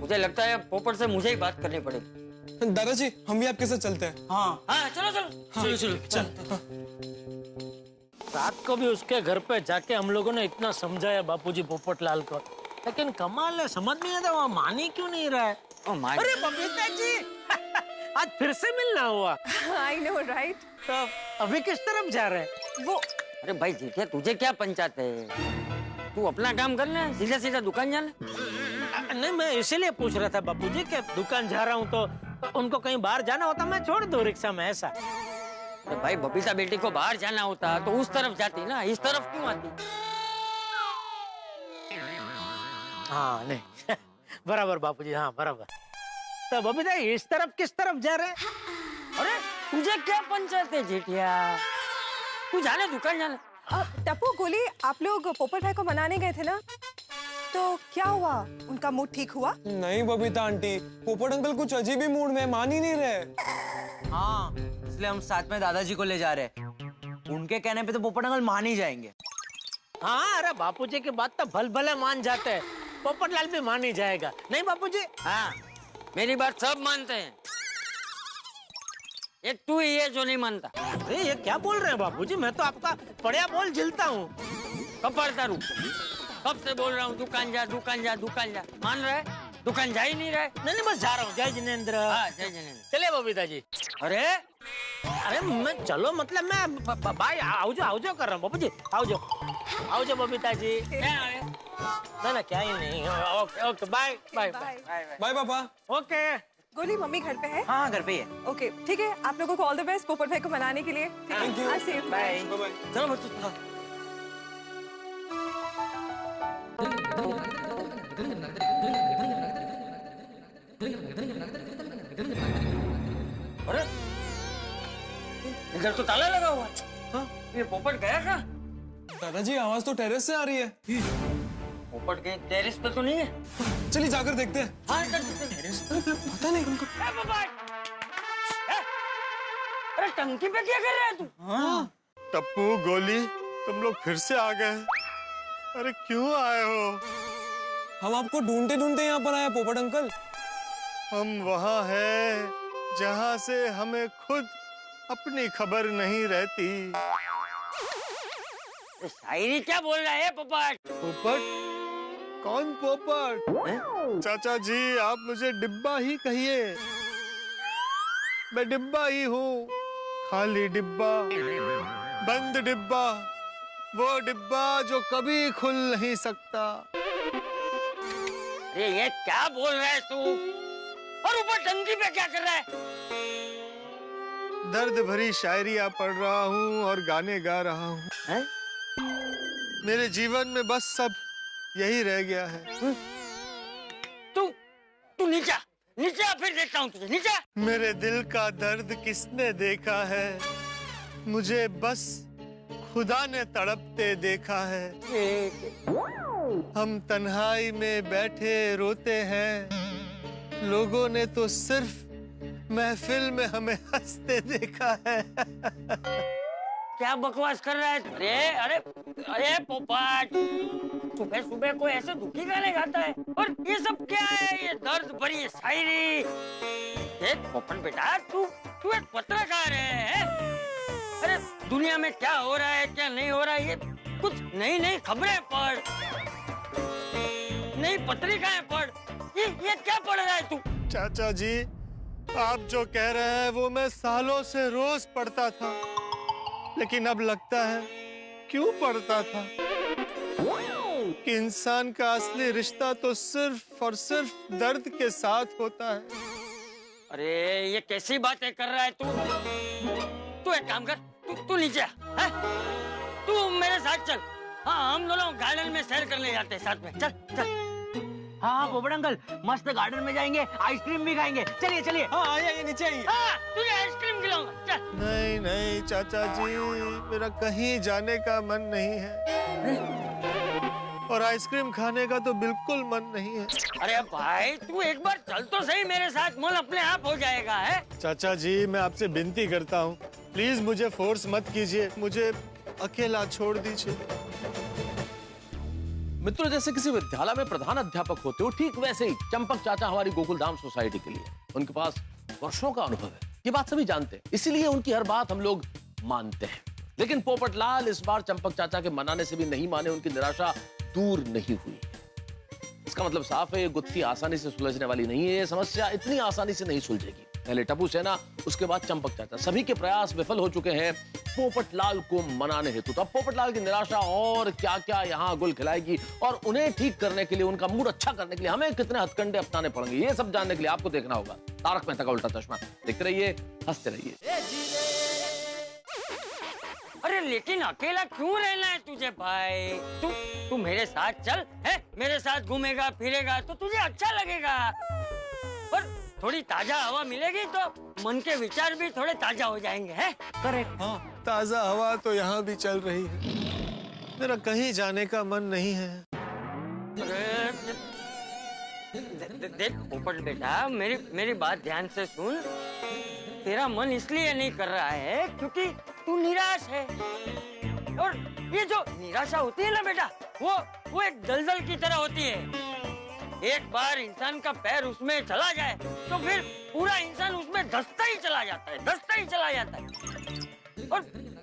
मुझे लगता है पोपट से मुझे ही बात करनी पड़ेगी। दादाजी हम भी आपके साथ चलते हैं। हाँ हाँ चलो चल। रात को भी उसके घर पे जाके हम लोगों ने इतना समझाया बापूजी पोपटलाल को, लेकिन कमाल है, समझ नहीं आता वहाँ मानी क्यों नहीं रहा है। अरे बबीता जी आज फिर से मिलना हुआ। I know, right? तो अभी किस तरफ जा रहे हैं? वो अरे भाई जेठिया तुझे क्या पंचायत है, तू अपना काम कर ले, सीधा सीधा दुकान जा ले। नहीं मैं इसीलिए पूछ रहा था बापूजी कि दुकान जा रहा हूँ तो उनको कहीं बाहर जाना होता मैं छोड़ दूं रिक्शा में, ऐसा। अरे भाई बबीता बेटी को बाहर जाना होता तो उस तरफ जाती ना, इस तरफ क्यों आती? हाँ नहीं बराबर बापूजी, हाँ बराबर। तो बबीता इस तरफ किस तरफ जा रहे हैं? अरे तुझे क्या पंचायत है जेठिया, तू जाने दुकान जाने। टप्पू गोली, आप लोग पोपट भाई को मनाने गए थे ना, तो क्या हुआ? उनका मूड ठीक हुआ? नहीं बबीता आंटी, पोपट अंकल कुछ अजीब ही मूड में, मान ही नहीं रहे। हाँ इसलिए हम साथ में दादाजी को ले जा रहे हैं। उनके कहने पे तो पोपट अंकल मान ही जाएंगे। हाँ अरे बापूजी की बात तो भल भले मान जाते हैं, पोपटलाल भी मान ही जाएगा, नहीं बापूजी? हाँ मेरी बात सब मानते हैं, एक तू ही है जो नहीं मानता। अरे ये क्या बोल रहे हैं बापूजी, मैं तो आपका पढ़िया बोल झिलता हूँ। कब पढ़ता रू, कब से बोल रहा हूँ दुकान जा दुकान जा दुकान जा, मान रहा है? दुकान जा ही नहीं रहा है। नहीं बस जा रहा हूँ। जय जिनेंद्र। हाँ जय जिनेंद्र। चलिए बबीता जी। अरे मैं चलो मतलब मैं भाई आओ जो कर रहा हूँ बापूजी, आओ जो बबीता जी। ना क्या ही नहीं। ओके बाय बाय बाय पापा। ओके गोली मम्मी घर पे है? हाँ घर पे ही है। ओके ठीक है, आप लोगों को ऑल द बेस्ट पोपट भाई को मनाने के लिए। Thank you. बाय। चलो बच्चों चलो। अरे इधर तो ताला लगा हुआ है। हाँ? ये पोपट गया था? दादाजी आवाज तो टेरेस से आ रही है। पोपट के टेरेस पे तो नहीं है। चलिए जाकर देखते हैं। हाँ चल। टेरेस पे पता नहीं उनको। अरे टंकी पे क्या कर रहा है तू? हाँ। टप्पू गोली तुम लोग फिर से आ गए। अरे क्यों आए हो? हम आपको ढूंढते ढूंढते यहाँ पर आए पोपट अंकल। हम वहाँ हैं जहाँ से हमें खुद अपनी खबर नहीं रहती। शायरी क्या बोल रहा है पोपट? पोपट? कौन पोपट? चाचा जी आप मुझे डिब्बा ही कहिए। मैं डिब्बा ही हूँ, खाली डिब्बा, बंद डिब्बा, वो डिब्बा जो कभी खुल नहीं सकता। अरे ये क्या बोल रहा है तू? और ऊपर टंकी पे क्या कर रहा है? दर्द भरी शायरियाँ पढ़ रहा हूँ और गाने गा रहा हूँ। मेरे जीवन में बस सब यही रह गया है। तू नीचे नीचे आ, फिर देखता हूँ तुझे। नीचे। मेरे दिल का दर्द किसने देखा है? मुझे बस खुदा ने तड़पते देखा है। हम तन्हाई में बैठे रोते हैं, लोगों ने तो सिर्फ महफिल में हमें हंसते देखा है। क्या बकवास कर रहा है? अरे अरे अरे पोपट, सुबह सुबह कोई ऐसे दुखी गाने गाता है? और ये सब क्या है? ये दर्द भरी शायरी। देख पोपट बेटा, तू एक पत्रकार है? अरे दुनिया में क्या हो रहा है क्या नहीं हो रहा है, ये कुछ नई नई खबरें पढ़, नई पत्रिकाएं पढ़। ये क्या पढ़ रहा है तू? चाचा जी आप जो कह रहे हैं वो मैं सालों से रोज पढ़ता था, लेकिन अब लगता है क्यों पढ़ता था कि इंसान का असली रिश्ता तो सिर्फ और सिर्फ दर्द के साथ होता है। अरे ये कैसी बातें कर रहा है तू? तू एक काम कर, तू नीचे आ, तू मेरे साथ चल। हाँ हम दोनों गार्डन में सैर करने जाते हैं साथ में। चल चल। हाँ पोपट अंकल, मस्त गार्डन में जाएंगे, आइसक्रीम भी खाएंगे। चलिए चलिए। हाँ आइए नीचे आइए। हाँ तुझे आइसक्रीम खिलाऊंगा। चल। नहीं नहीं चाचा जी, मेरा कहीं जाने का मन नहीं है और आइसक्रीम खाने का तो बिल्कुल मन नहीं है। अरे भाई तू एक बार चल तो सही मेरे साथ, मन अपने आप हो जाएगा। है चाचा जी मैं आपसे विनती करता हूँ, प्लीज मुझे फोर्स मत कीजिए, मुझे अकेला छोड़ दीजिए। मित्रों, जैसे किसी विद्यालय में प्रधान अध्यापक होते हो, ठीक वैसे ही चंपक चाचा हमारी गोकुलधाम सोसाइटी के लिए, उनके पास वर्षों का अनुभव है, ये बात सभी जानते हैं, इसीलिए उनकी हर बात हम लोग मानते हैं। लेकिन पोपटलाल इस बार चंपक चाचा के मनाने से भी नहीं माने, उनकी निराशा दूर नहीं हुई। इसका मतलब साफ है, ये गुत्थी आसानी से सुलझने वाली नहीं है, ये समस्या इतनी आसानी से नहीं सुलझेगी। पहले टप्पू सेना, उसके बाद चंपक चाचा, सभी के प्रयास विफल हो चुके हैं पोपटलाल को मनाने हेतु। तो अब पोपटलाल की निराशा और क्या क्या यहाँ गुल खिलाएगी, और उन्हें ठीक करने के लिए, उनका मूड अच्छा करने के लिए हमें कितने हथकंडे अपनाने पड़ेंगे, ये सब जानने के लिए आपको देखना होगा तारक मेहता का उल्टा चश्मा। देखते रहिए, हंसते रहिए। अरे लेकिन अकेला क्यों रहना है तुझे भाई? तू मेरे साथ चल, है मेरे साथ घूमेगा फिरेगा तो तुझे अच्छा लगेगा, और थोड़ी ताजा हवा मिलेगी तो मन के विचार भी थोड़े ताजा हो जाएंगे। है करेक्ट? हाँ ताजा हवा तो यहाँ भी चल रही है, मेरा कहीं जाने का मन नहीं है। देख पोपट बेटा, मेरी बात ध्यान से सुन। तेरा मन इसलिए नहीं कर रहा है क्योंकि तू निराश है, और ये जो निराशा होती है ना बेटा, वो एक दलदल की तरह होती है। एक बार इंसान का पैर उसमें चला जाए तो फिर पूरा इंसान उसमें धंसता ही चला जाता है। और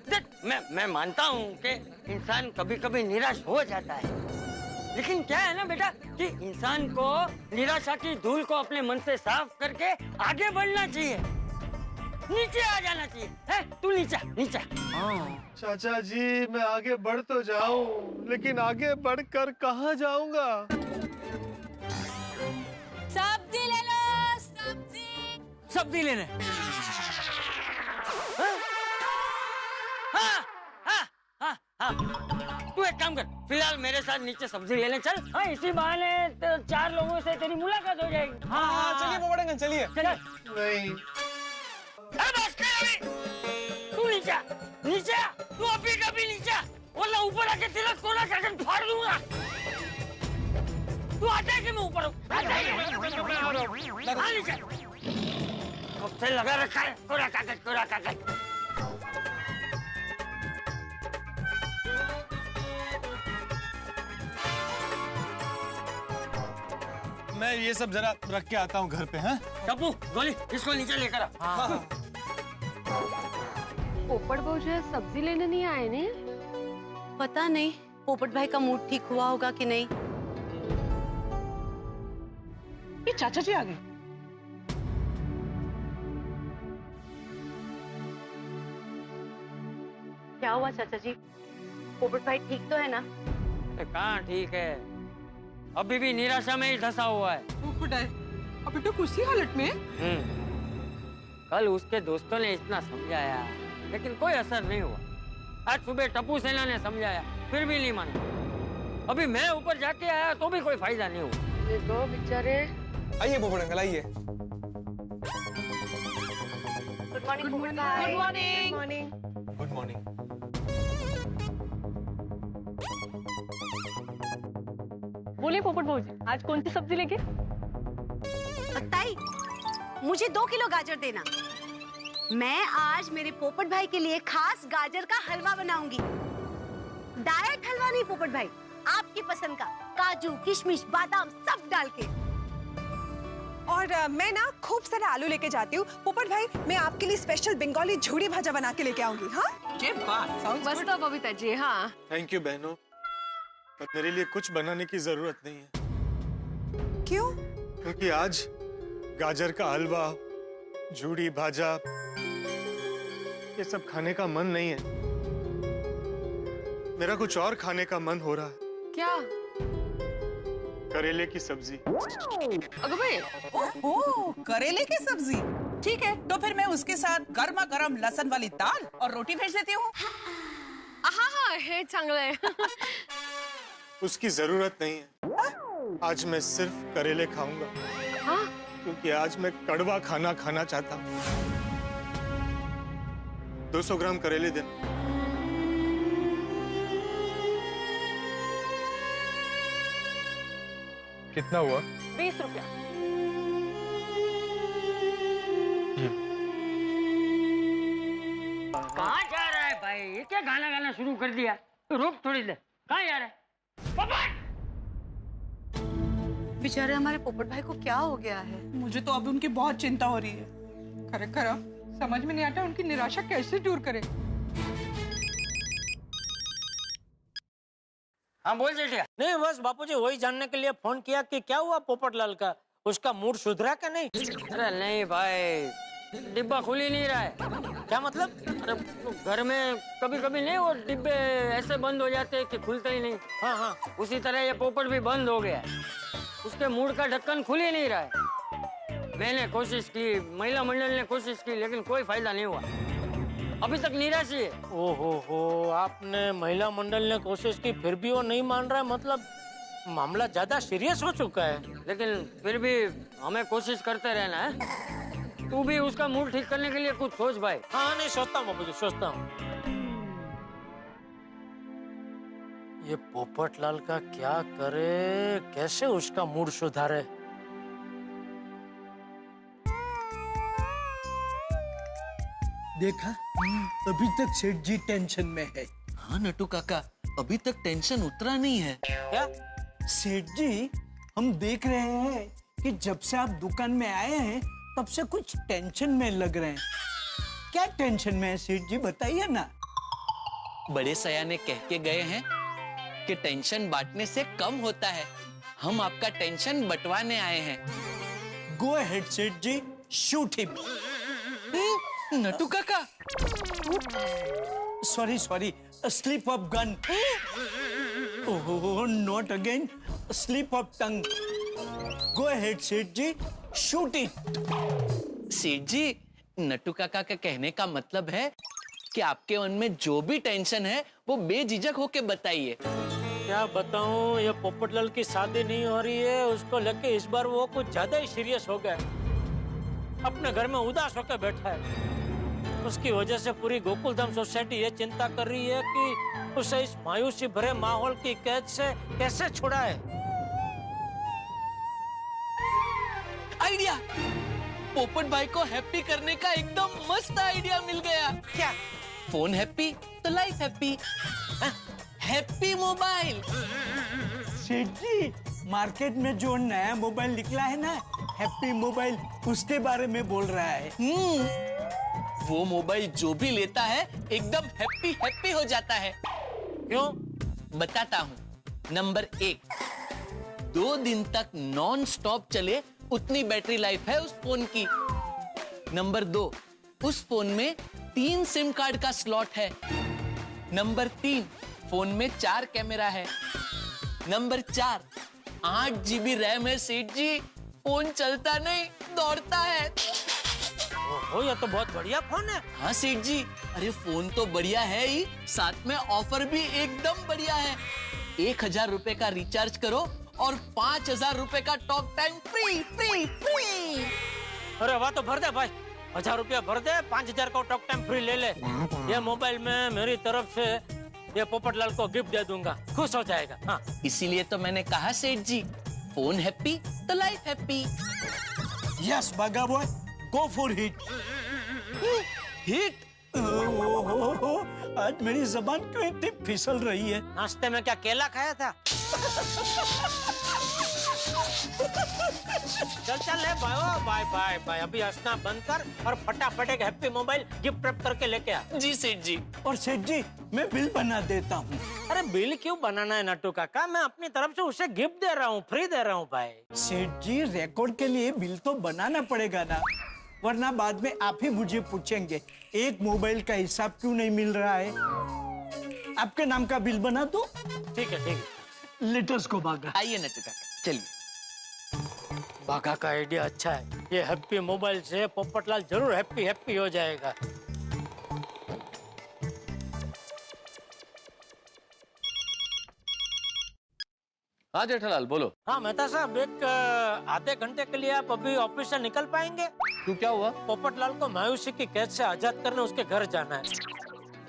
देख मैं मानता हूँ कि इंसान कभी कभी निराश हो जाता है, लेकिन क्या है ना बेटा कि इंसान को निराशा की धूल को अपने मन से साफ करके आगे बढ़ना चाहिए, नीचे आ जाना चाहिए। है तू नीचे। चाचा जी मैं आगे बढ़ तो जाऊं, लेकिन आगे बढ़कर कहाँ जाऊंगा? सब्जी ले लो, सब्जी लेने। हाँ। तू एक काम कर, फिलहाल मेरे साथ नीचे सब्जी लेने चल। हाँ इसी बहाने तो 4 लोगों से तेरी मुलाकात हो जाएगी। हाँ चलिए पोपट अंकल चलिए। नहीं बस कर अभी। तू नीचे, तू अभी कभी नीचे। वरना ऊपर आके तेरा कोना कागज फाड़ दूंगा। तू आता है कि मैं ऊपर हूँ? कब से लगा रखा है कोरा कागज, कोरा कागज। मैं ये सब जरा रख के आता हूँ घर पे। हैं टप्पू, गोली इसको नीचे लेकर आ। हाँ। पोपट बहू जो है सब्जी लेने नहीं आए ने? पता नहीं पोपट भाई का मूड ठीक हुआ होगा कि नहीं। ये चाचा जी आ गए। क्या हुआ चाचा जी? पोपट भाई ठीक तो है ना? कहाँ ठीक है, अभी भी निराशा में ही धंसा हुआ है। पोपट है अभी तो उसी हालत में। कल उसके दोस्तों ने इतना समझाया लेकिन कोई असर नहीं हुआ। आज सुबह टप्पू सेना ने समझाया फिर भी नहीं माना। अभी मैं ऊपर जाके आया तो भी कोई फायदा नहीं हुआ। ये दो बेचारे। आइए पोपट अंकल आइए। Good morning. Good morning. Good morning. बोलिए पोपट बहू जी, आज कौन सी सब्जी लेके? ताई, मुझे 2 किलो गाजर देना। मैं आज मेरे पोपट भाई के लिए खास गाजर का हलवा बनाऊंगी। डाइट हलवा नहीं पोपट भाई, आपकी पसंद का, काजू किशमिश बादाम सब डाल के। और मैं ना खूब सारा आलू लेके जाती हूँ। पोपट भाई, मैं आपके लिए स्पेशल बंगाली झूड़ी भाजा बना के लेके आऊंगी। हाँ ये बात बस तो बबीता जी। हाँ थैंक यू बहनों, पर मेरे लिए कुछ बनाने की जरूरत नहीं है। क्यों? क्योंकि आज गाजर का हलवा, झूड़ी भाजा, ये सब खाने का मन नहीं है। मेरा कुछ और खाने का मन हो रहा है। क्या? करेले की सब्जी। अगं भाई, ओहो, करेले की सब्जी। ठीक है, तो फिर मैं उसके साथ गर्मा गर्म लहसुन वाली दाल और रोटी भेज देती हूँ। हाँ हे चांगलं आहे। उसकी जरूरत नहीं है। आज मैं सिर्फ करेले खाऊंगा। हाँ? क्योंकि आज मैं कड़वा खाना खाना चाहता हूँ। 200 ग्राम करेले देना। कितना हुआ? 20 रुपया। कहाँ जा रहा है भाई? ये क्या गाना गाना शुरू कर दिया? रुक थोड़ी देर। कहाँ जा रहा है? पोपट! बेचारे हमारे पोपट भाई को क्या हो गया है? मुझे तो अब उनकी बहुत चिंता हो रही है। खरेखर समझ में नहीं आता उनकी निराशा कैसे दूर करे। हाँ बोल जेठिया। नहीं बस बापूजी वही जानने के लिए फोन किया कि क्या हुआ पोपटलाल का, उसका मूड सुधरा क्या नहीं? अरे नहीं भाई, डिब्बा खुल ही नहीं रहा है। क्या मतलब? अरे घर में कभी कभी नहीं वो डिब्बे ऐसे बंद हो जाते हैं कि खुलते ही नहीं। हाँ हाँ, उसी तरह ये पोपट भी बंद हो गया है। उसके मूड का ढक्कन खुल ही नहीं रहा है। मैंने कोशिश की, महिला मंडल ने कोशिश की, लेकिन कोई फायदा नहीं हुआ। अभी तक निराश ही है। ओहो, आपने महिला मंडल ने कोशिश की फिर भी वो नहीं मान रहा है, मतलब मामला ज्यादा सीरियस हो चुका है। लेकिन फिर भी हमें कोशिश करते रहना है। तू भी उसका मूड ठीक करने के लिए कुछ सोच भाई। हाँ नहीं सोचता हूँ बाबूजी, सोचता हूँ। ये पोपटलाल का क्या करे, कैसे उसका मूड सुधारे? देखा, अभी तक सेठ जी टेंशन में है। हाँ नटू काका, अभी तक टेंशन उतरा नहीं है। क्या? सेठ जी, हम देख रहे हैं कि जब से आप दुकान में आए हैं तब से कुछ टेंशन में लग रहे हैं। क्या टेंशन में है सेठ जी, बताइए ना। बड़े सयाने कह के गए हैं कि टेंशन बांटने से कम होता है। हम आपका टेंशन बंटवाने आए हैं। गो अहेड सेठ जी, शूट हिम। नटू काका, sorry sorry, slip of gun. Oh, not again, slip of tongue. Go ahead सेठ जी, शूट इट। सेठ जी, नटू काका का कहने का मतलब है कि आपके मन में जो भी टेंशन है वो बेझिझक होके बताइए। क्या बताऊं, ये पोपटलाल की शादी नहीं हो रही है, उसको लेके इस बार वो कुछ ज्यादा ही सीरियस हो गया। अपने घर में उदास होकर बैठा है। उसकी वजह से पूरी गोकुलधाम सोसाइटी ये चिंता कर रही है कि उसे इस मायूसी भरे माहौल की कैद से कैसे छुड़ाए। आइडिया, पोपट भाई को हैप्पी करने का एकदम मस्त आइडिया मिल गया। क्या? फोन हैप्पी तो लाइफ हैप्पी। Happy mobile. सेठ जी, मार्केट में जो नया मोबाइल निकला है ना, हैप्पी मोबाइल, उसके बारे में बोल रहा है। वो मोबाइल जो भी लेता है एकदम हैप्पी हैप्पी हो जाता है। क्यों? बताता हूँ। नंबर 1, 2 दिन तक नॉन स्टॉप चले उतनी बैटरी लाइफ है उस फोन की। नंबर 2, उस फोन में 3 सिम कार्ड का स्लॉट है। नंबर 3, फोन में 4 कैमरा है। नंबर 4, 8 GB रैम है सेठ जी। फोन चलता नहीं, दौड़ता है। ओहो, ये तो बहुत बढ़िया फोन है। हाँ सेठ जी, अरे फोन तो बढ़िया है ही, साथ में ऑफर भी एकदम बढ़िया है। 1000 रुपए का रिचार्ज करो और 5000 रुपए का talk time free free free. अरे वाह, तो भर दे भाई, 1000 रुपया भर दे, 5000 का टॉक टाइम फ्री ले ले। ये मोबाइल में मेरी तरफ से ये पोपटलाल को गिफ्ट दे दूंगा, खुश हो जाएगा। हाँ, इसीलिए तो मैंने कहा सेठ जी, फोन हैप्पी तो लाइफ हैप्पी। यस बागा boy, go for hit. Hit? आज मेरी जबान क्यों इतनी फिसल रही है? नाश्ते में क्या केला खाया था? चल चल है बाय बाय बाय बाय। अभी हंसना बंद कर और फटाफट एक हैप्पी मोबाइल गिफ्ट रैप करके लेके आ। जी सेठ जी। और सेठ जी, मैं बिल बना देता हूँ। अरे बिल क्यों बनाना है नट्टू काका, मैं अपनी तरफ से उसे गिफ्ट दे रहा हूँ, फ्री दे रहा हूँ भाई। सेठ जी, रिकॉर्ड के लिए बिल तो बनाना पड़ेगा ना, वरना बाद में आप ही मुझे पूछेंगे एक मोबाइल का हिसाब क्यों नहीं मिल रहा है। आपके नाम का बिल बना दो। ठीक है ठीक है। लेटर्स को बागा। आइए नट्टू काका, चलिए। बागा का आइडिया अच्छा है। ये हैप्पी मोबाइल से पोपटलाल जरूर हैप्पी हैप्पी हो जाएगा। हाँ जेठालाल बोलो। हाँ मेहता साहब, एक आधे घंटे के लिए आप अभी ऑफिस से निकल पाएंगे? क्यों, क्या हुआ? पोपटलाल को मायूसी की कैद से आजाद करने उसके घर जाना है।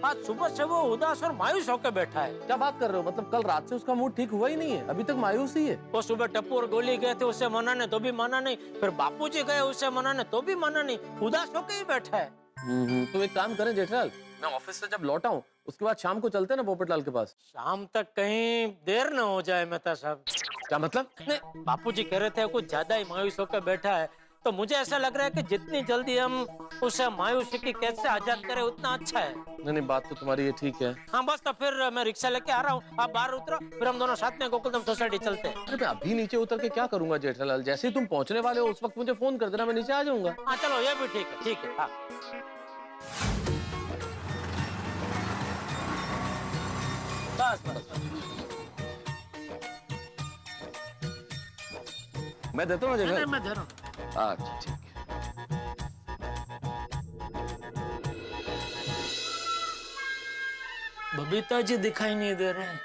आज सुबह से वो उदास और मायूस होकर बैठा है। क्या बात कर रहे हो? मतलब कल रात से उसका मूड ठीक हुआ ही नहीं है, अभी तक मायूस ही है। वो सुबह टप्पू और गोली गए थे उसे मनाने, तो भी माना नहीं। फिर बापूजी गए उसे मनाने, तो भी माना नहीं। उदास होकर ही बैठा है। तो एक काम करें जेठालाल, मैं ऑफिस से जब लौटा हूँ उसके बाद शाम को चलते हैं ना पोपटलाल के पास। शाम तक कहीं देर न हो जाए मेहता साहब। क्या मतलब? नहीं, बापूजी कह रहे थे कुछ ज्यादा ही मायूस होकर बैठा है, तो मुझे ऐसा लग रहा है कि जितनी जल्दी हम उसे मायूसी की कैद से आजाद करें उतना अच्छा है। नहीं, बात तो तुम्हारी ये ठीक है। हाँ बस, तो फिर मैं रिक्शा लेके आ रहा हूँ, आप बाहर उतरो, फिर हम दोनों साथ में गोकुलधाम सोसाइटी चलते हैं। अरे मैं अभी नीचे उतर के क्या करूंगा जेठालाल? जैसे ही तुम पहुंचने वाले हो उस वक्त मुझे फोन कर देना, मैं नीचे आ जाऊंगा। हाँ चलो, ये भी ठीक है। ठीक है, हाँ। बस बस। मैं देता हूँ जेठालाल। मैं दे रहा हूँ। अच्छा ठीक है। बबीता जी दिखाई नहीं दे रहे हैं।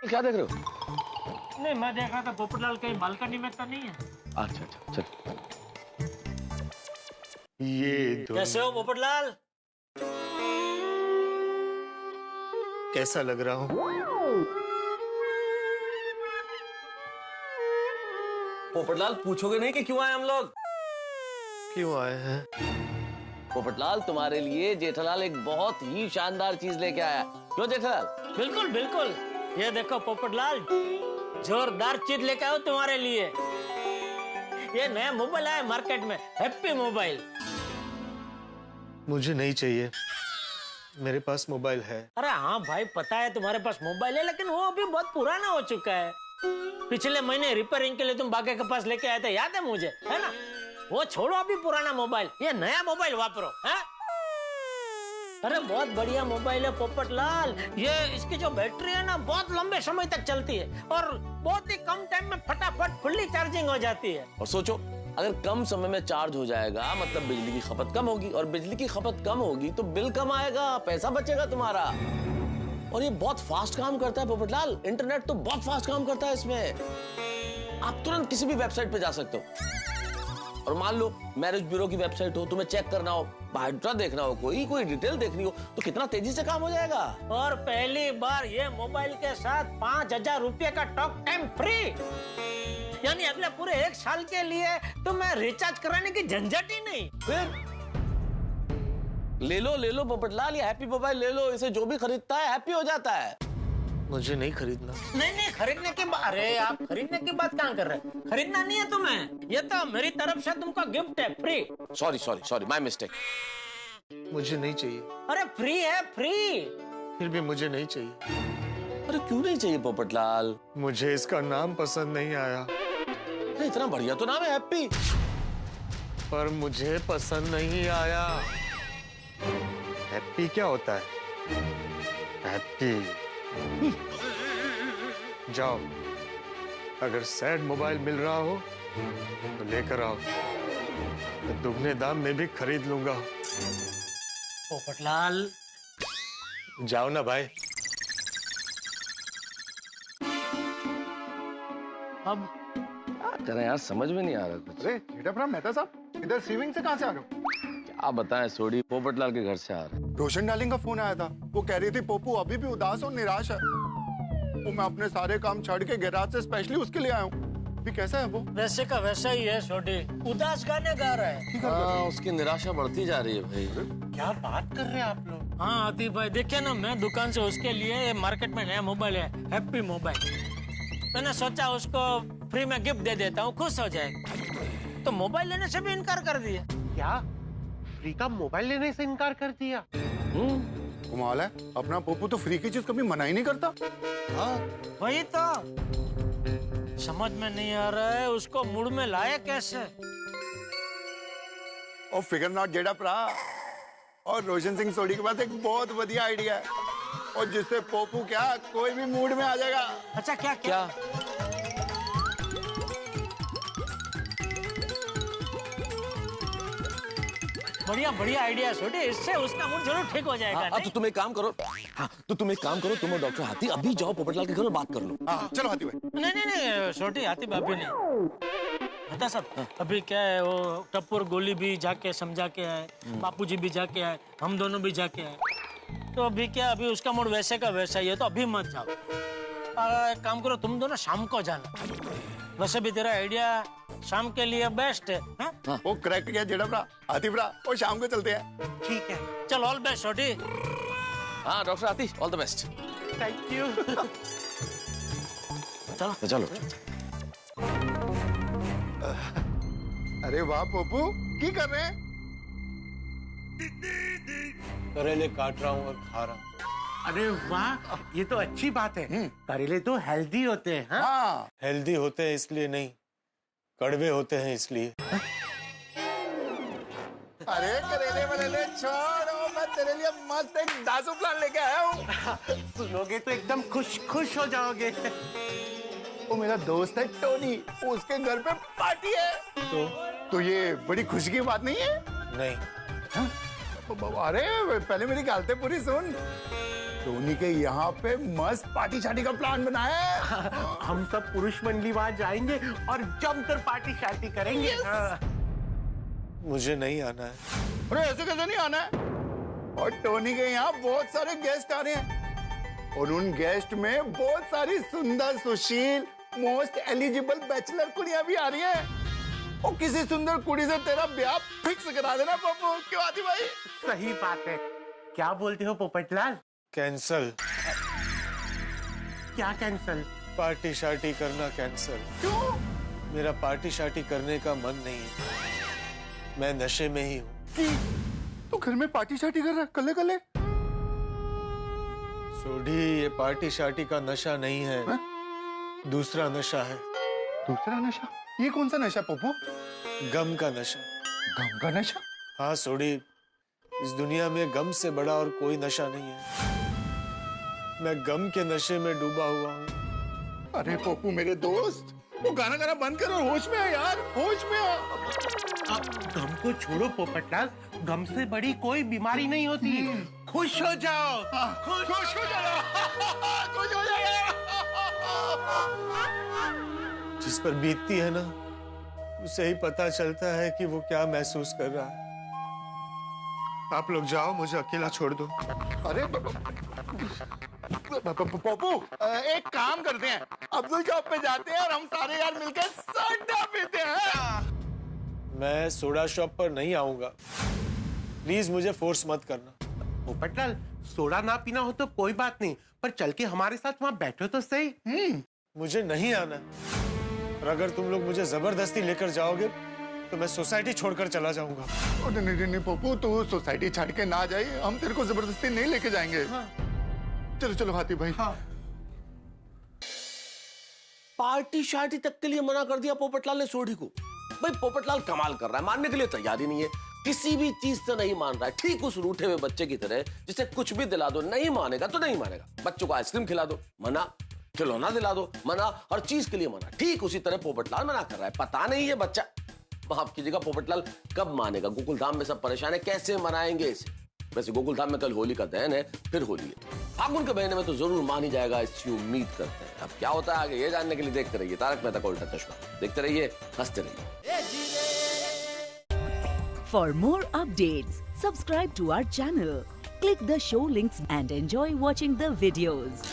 क्या देख रहे हो? नहीं, मैं देख रहा था पोपटलाल कहीं बालकनी में तो नहीं है। अच्छा अच्छा चल। ये कैसे हो पोपटलाल? कैसा लग रहा हूँ? पोपटलाल पूछोगे नहीं कि क्यों आए हम लोग? क्यों आए हैं? पोपटलाल तुम्हारे लिए जेठालाल एक बहुत ही शानदार चीज लेके आया। क्यों जेठालाल? बिल्कुल बिल्कुल, ये देखो पोपटलाल, जोरदार चीज लेके आओ तुम्हारे लिए। ये नया मोबाइल आया मार्केट में, हैप्पी मोबाइल। मुझे नहीं चाहिए, मेरे पास मोबाइल है। अरे हाँ भाई, पता है तुम्हारे पास मोबाइल है, लेकिन वो अभी बहुत पुराना हो चुका है। पिछले महीने रिपेयरिंग के लिए तुम बागे के पास लेके आए थे, याद है मुझे, है ना? वो छोड़ो अभी पुराना मोबाइल, ये नया मोबाइल वापरो। है? अरे बहुत बढ़िया मोबाइल है पोपटलाल। ये इसकी जो बैटरी है ना, बहुत लंबे समय तक चलती है और बहुत ही कम टाइम में फटाफट फुल्ली चार्जिंग हो जाती है। और सोचो, अगर कम समय में चार्ज हो जाएगा मतलब बिजली की खपत कम होगी, और बिजली की खपत कम होगी तो बिल कम आएगा, पैसा बचेगा तुम्हारा। और ये बहुत फास्ट काम करता है पोपटलाल, इंटरनेट तो बहुत फास्ट काम करता है इसमें। आप तुरंत किसी भी वेबसाइट पे जा सकते हो। और मान लो मैरिज ब्यूरो की वेबसाइट हो, तुम्हें चेक करना हो, बायोडाटा देखना हो, कोई डिटेल देखनी हो, तो कितना तेजी से काम हो जाएगा। और पहली बार ये मोबाइल के साथ 5,000 रुपये का टॉक टाइम फ्री, यानी अगले पूरे 1 साल के लिए तुम्हें रिचार्ज कराने की झंझट ही नहीं। फिर ले लो पोपटलाल, ये हैप्पी मोबाइल ले लो, इसे जो भी खरीदता है हैप्पी हो जाता है। मुझे नहीं खरीदना। नहीं खरीदने की बात, अरे आप खरीदने की बात कहाँ कर रहे हैं? खरीदना नहीं है तुम्हें, ये तो मेरी तरफ से तुमको गिफ्ट है, फ्री। Sorry my mistake. मुझे नहीं चाहिए। अरे फ्री है, फ्री। फिर भी मुझे नहीं चाहिए। अरे क्यों नहीं चाहिए पोपटलाल? मुझे इसका नाम पसंद नहीं आया। अरे इतना बढ़िया तो नाम है हैप्पी, पर मुझे पसंद नहीं आया। हैप्पी क्या होता है? हैप्पी। जाओ, अगर सैड मोबाइल मिल रहा हो तो लेकर आओ, मैं दुगने दाम में भी खरीद लूंगा। पोपटलाल जाओ ना भाई। अब क्या करें यार, समझ में नहीं आ रहा कुछ। अरे बेटा मेहता साहब, इधर स्विमिंग से कहाँ से आ रहे हो? क्या बताएं सोडी, पोपटलाल के घर से आ रहे। रोशन डार्लिंग का फोन आया था, वो कह रही थी पोपू अभी भी उदास और निराश है। वो मैं अपने सारे काम छोड़ के गैराज से स्पेशली उसके लिए आया हूँ। अभी कैसा है वो? वैसे का वैसा ही है छोटी, उदास गाने गा रहा है। हाँ, उसकी निराशा बढ़ती जा रही है भाई। क्या बात कर रहे हैं आप लोग? हाँ आतिफ भाई, देखिए ना, मैं दुकान से उसके लिए मार्केट में नया मोबाइल है, हैप्पी मोबाइल। मैंने सोचा उसको फ्री में गिफ्ट दे देता हूँ, खुश हो जाएगा। तो मोबाइल लेने से भी इनकार कर दिया। क्या? फ्री का मोबाइल लेने से इनकार कर दिया? कमाल है, अपना पोपू तो फ्री की चीज कभी मना ही नहीं करता। हाँ वही तो समझ में नहीं आ रहा है, उसको मूड में लाए कैसे। और फिगर नॉट जेड़ा प्रा, और रोशन सिंह सोडी के पास एक बहुत बढ़िया आइडिया है, और जिससे पोपू क्या कोई भी मूड में आ जाएगा। अच्छा क्या? बढ़िया आइडिया छोटे, इससे उसका मूड जरूर ठीक हो जाएगा। हाँ, तो तुम एक काम करो, तुम और डॉक्टर हाथी अभी जाओ पोपटलाल के घर और बात कर लो। हाँ, चलो हाथी भाई। नहीं छोटी, हाथी अभी नहीं। बता सब, अभी क्या है, वो टप्पुर गोली भी जाके समझा के आए, बापूजी भी जाके आए, हम दोनों भी जाके आए। तो अभी क्या, अभी उसका मूड वैसे का वैसा ही है, तो अभी मत जाओ। एक काम करो, तुम दोनों शाम को जाना। वैसे भी तेरा आइडिया शाम के लिए बेस्ट है। हाँ? वो करेक्ट किया जेड़ा प्रा, हाथी प्रा, और शाम को चलते हैं। ठीक है, चल ऑल बेस्ट छोटी। हाँ डॉक्टर हाथी, all the best. Thank you. चलो। अरे वाह पोपू, की कर रहे हैं? करेले काट रहा हूँ और खा रहा हूँ। अरे वाह, ये तो अच्छी बात है। करेले तो हेल्दी होते हैं। हाँ, हेल्दी होते हैं इसलिए नहीं, कड़वे होते हैं इसलिए। अरे करेले वरेले छोड़ो, मैं तेरे लिए मस्त एक दासू प्लान लेके आया हूँ। सुनोगे तो एकदम खुश हो जाओगे। वो मेरा दोस्त है टोनी, उसके घर पे पार्टी है। तो ये बड़ी खुशी की बात नहीं है? नहीं। अरे पहले मेरी गालते पूरी सुन। टोनी के यहाँ पे मस्त पार्टी शार्टी का प्लान बनाया है। हम सब पुरुष मंडली वहाँ जाएंगे और जमकर पार्टी शार्टी करेंगे। मुझे नहीं आना है। अरे ऐसे कैसे नहीं आना है? और टोनी के यहाँ बहुत सारे गेस्ट आ रहे हैं, और उन गेस्ट में बहुत सारी सुंदर सुशील मोस्ट एलिजिबल बैचलर कुड़ियां भी आ रही हैं। और किसी सुंदर कुड़ी से तेरा ब्याह फिक्स करा देना पप्पू, क्यों आती भाई? सही बात है। क्या बोलते हो पोपटलाल? कैंसल। क्या कैंसल? पार्टी शार्टी करना कैंसल। क्यों? मेरा पार्टी शार्टी करने का मन नहीं है, मैं नशे में ही हूँ। तो घर में पार्टी शार्टी कर रहा है कल्ले कल्ले? सोडी, ये पार्टी शार्टी का नशा नहीं है, दूसरा नशा है। दूसरा नशा? ये कौन सा नशा पप्पू? गम का नशा। गम का नशा? हाँ सोडी, इस दुनिया में गम से बड़ा और कोई नशा नहीं है। मैं गम के नशे में डूबा हुआ हूँ। अरे पप्पू मेरे दोस्त, वो गाना बंद करो, होश में आ यार, होश में आ। अब गम को छोड़ो पोपटलाल, गम से बड़ी कोई बीमारी नहीं होती। खुश हो जाओ। खुश हो जाओ। खुश हो जाओ। जिस पर बीतती है ना, उसे ही पता चलता है कि वो क्या महसूस कर रहा है। आप लोग जाओ, मुझे अकेला छोड़ दो। अरे पप्पू, एक काम करते हैं, अब्दुल शॉप पे जाते हैं और हम सारे यार मिलकर सोडा पीते हैं। मैं सोडा शॉप पर नहीं आऊंगा, प्लीज मुझे फोर्स मत करना। पोपटलाल, सोडा ना पीना हो तो कोई बात नहीं, पर चल के हमारे साथ वहां बैठो तो सही। मुझे नहीं आना, और अगर तुम लोग मुझे जबरदस्ती लेकर जाओगे तो मैं सोसाइटी छोड़कर चला जाऊंगा। नहीं पप्पू, तू सोसाइटी छाड़ के ना जाए, हम तेरे को जबरदस्ती नहीं लेके जाएंगे। चलो चलो हाथी भाई। पार्टी शार्टी तक के लिए मना कर दिया पोपटलाल ने सोढ़ी को। भाई पोपटलाल कमाल कर रहा है, मानने के लिए तैयार ही नहीं है, किसी भी चीज से नहीं मान रहा है। ठीक उस रूठे हुए बच्चे की तरह जिसे कुछ भी दिला दो नहीं मानेगा तो नहीं मानेगा। बच्चों को आइसक्रीम खिला दो मना, खिलौना दिला दो मना, हर चीज के लिए मना। ठीक उसी तरह पोपटलाल मना कर रहा है। पता नहीं ये बच्चा, माफ कीजिएगा, पोपटलाल कब मानेगा। गोकुलधाम में सब परेशान है, कैसे मनाएंगे इसे। वैसे गोकुलधाम में कल होली का दहन है, फिर होली है। फागुन के महीने में तो जरूर मान ही जाएगा, इसकी उम्मीद करते हैं। अब क्या होता है आगे ये जानने के लिए देखते रहिए तारक मेहता का उल्टा चश्मा। देखते रहिए, हंसते रहिए। For more updates, subscribe to our channel, click the show links and enjoy watching the videos.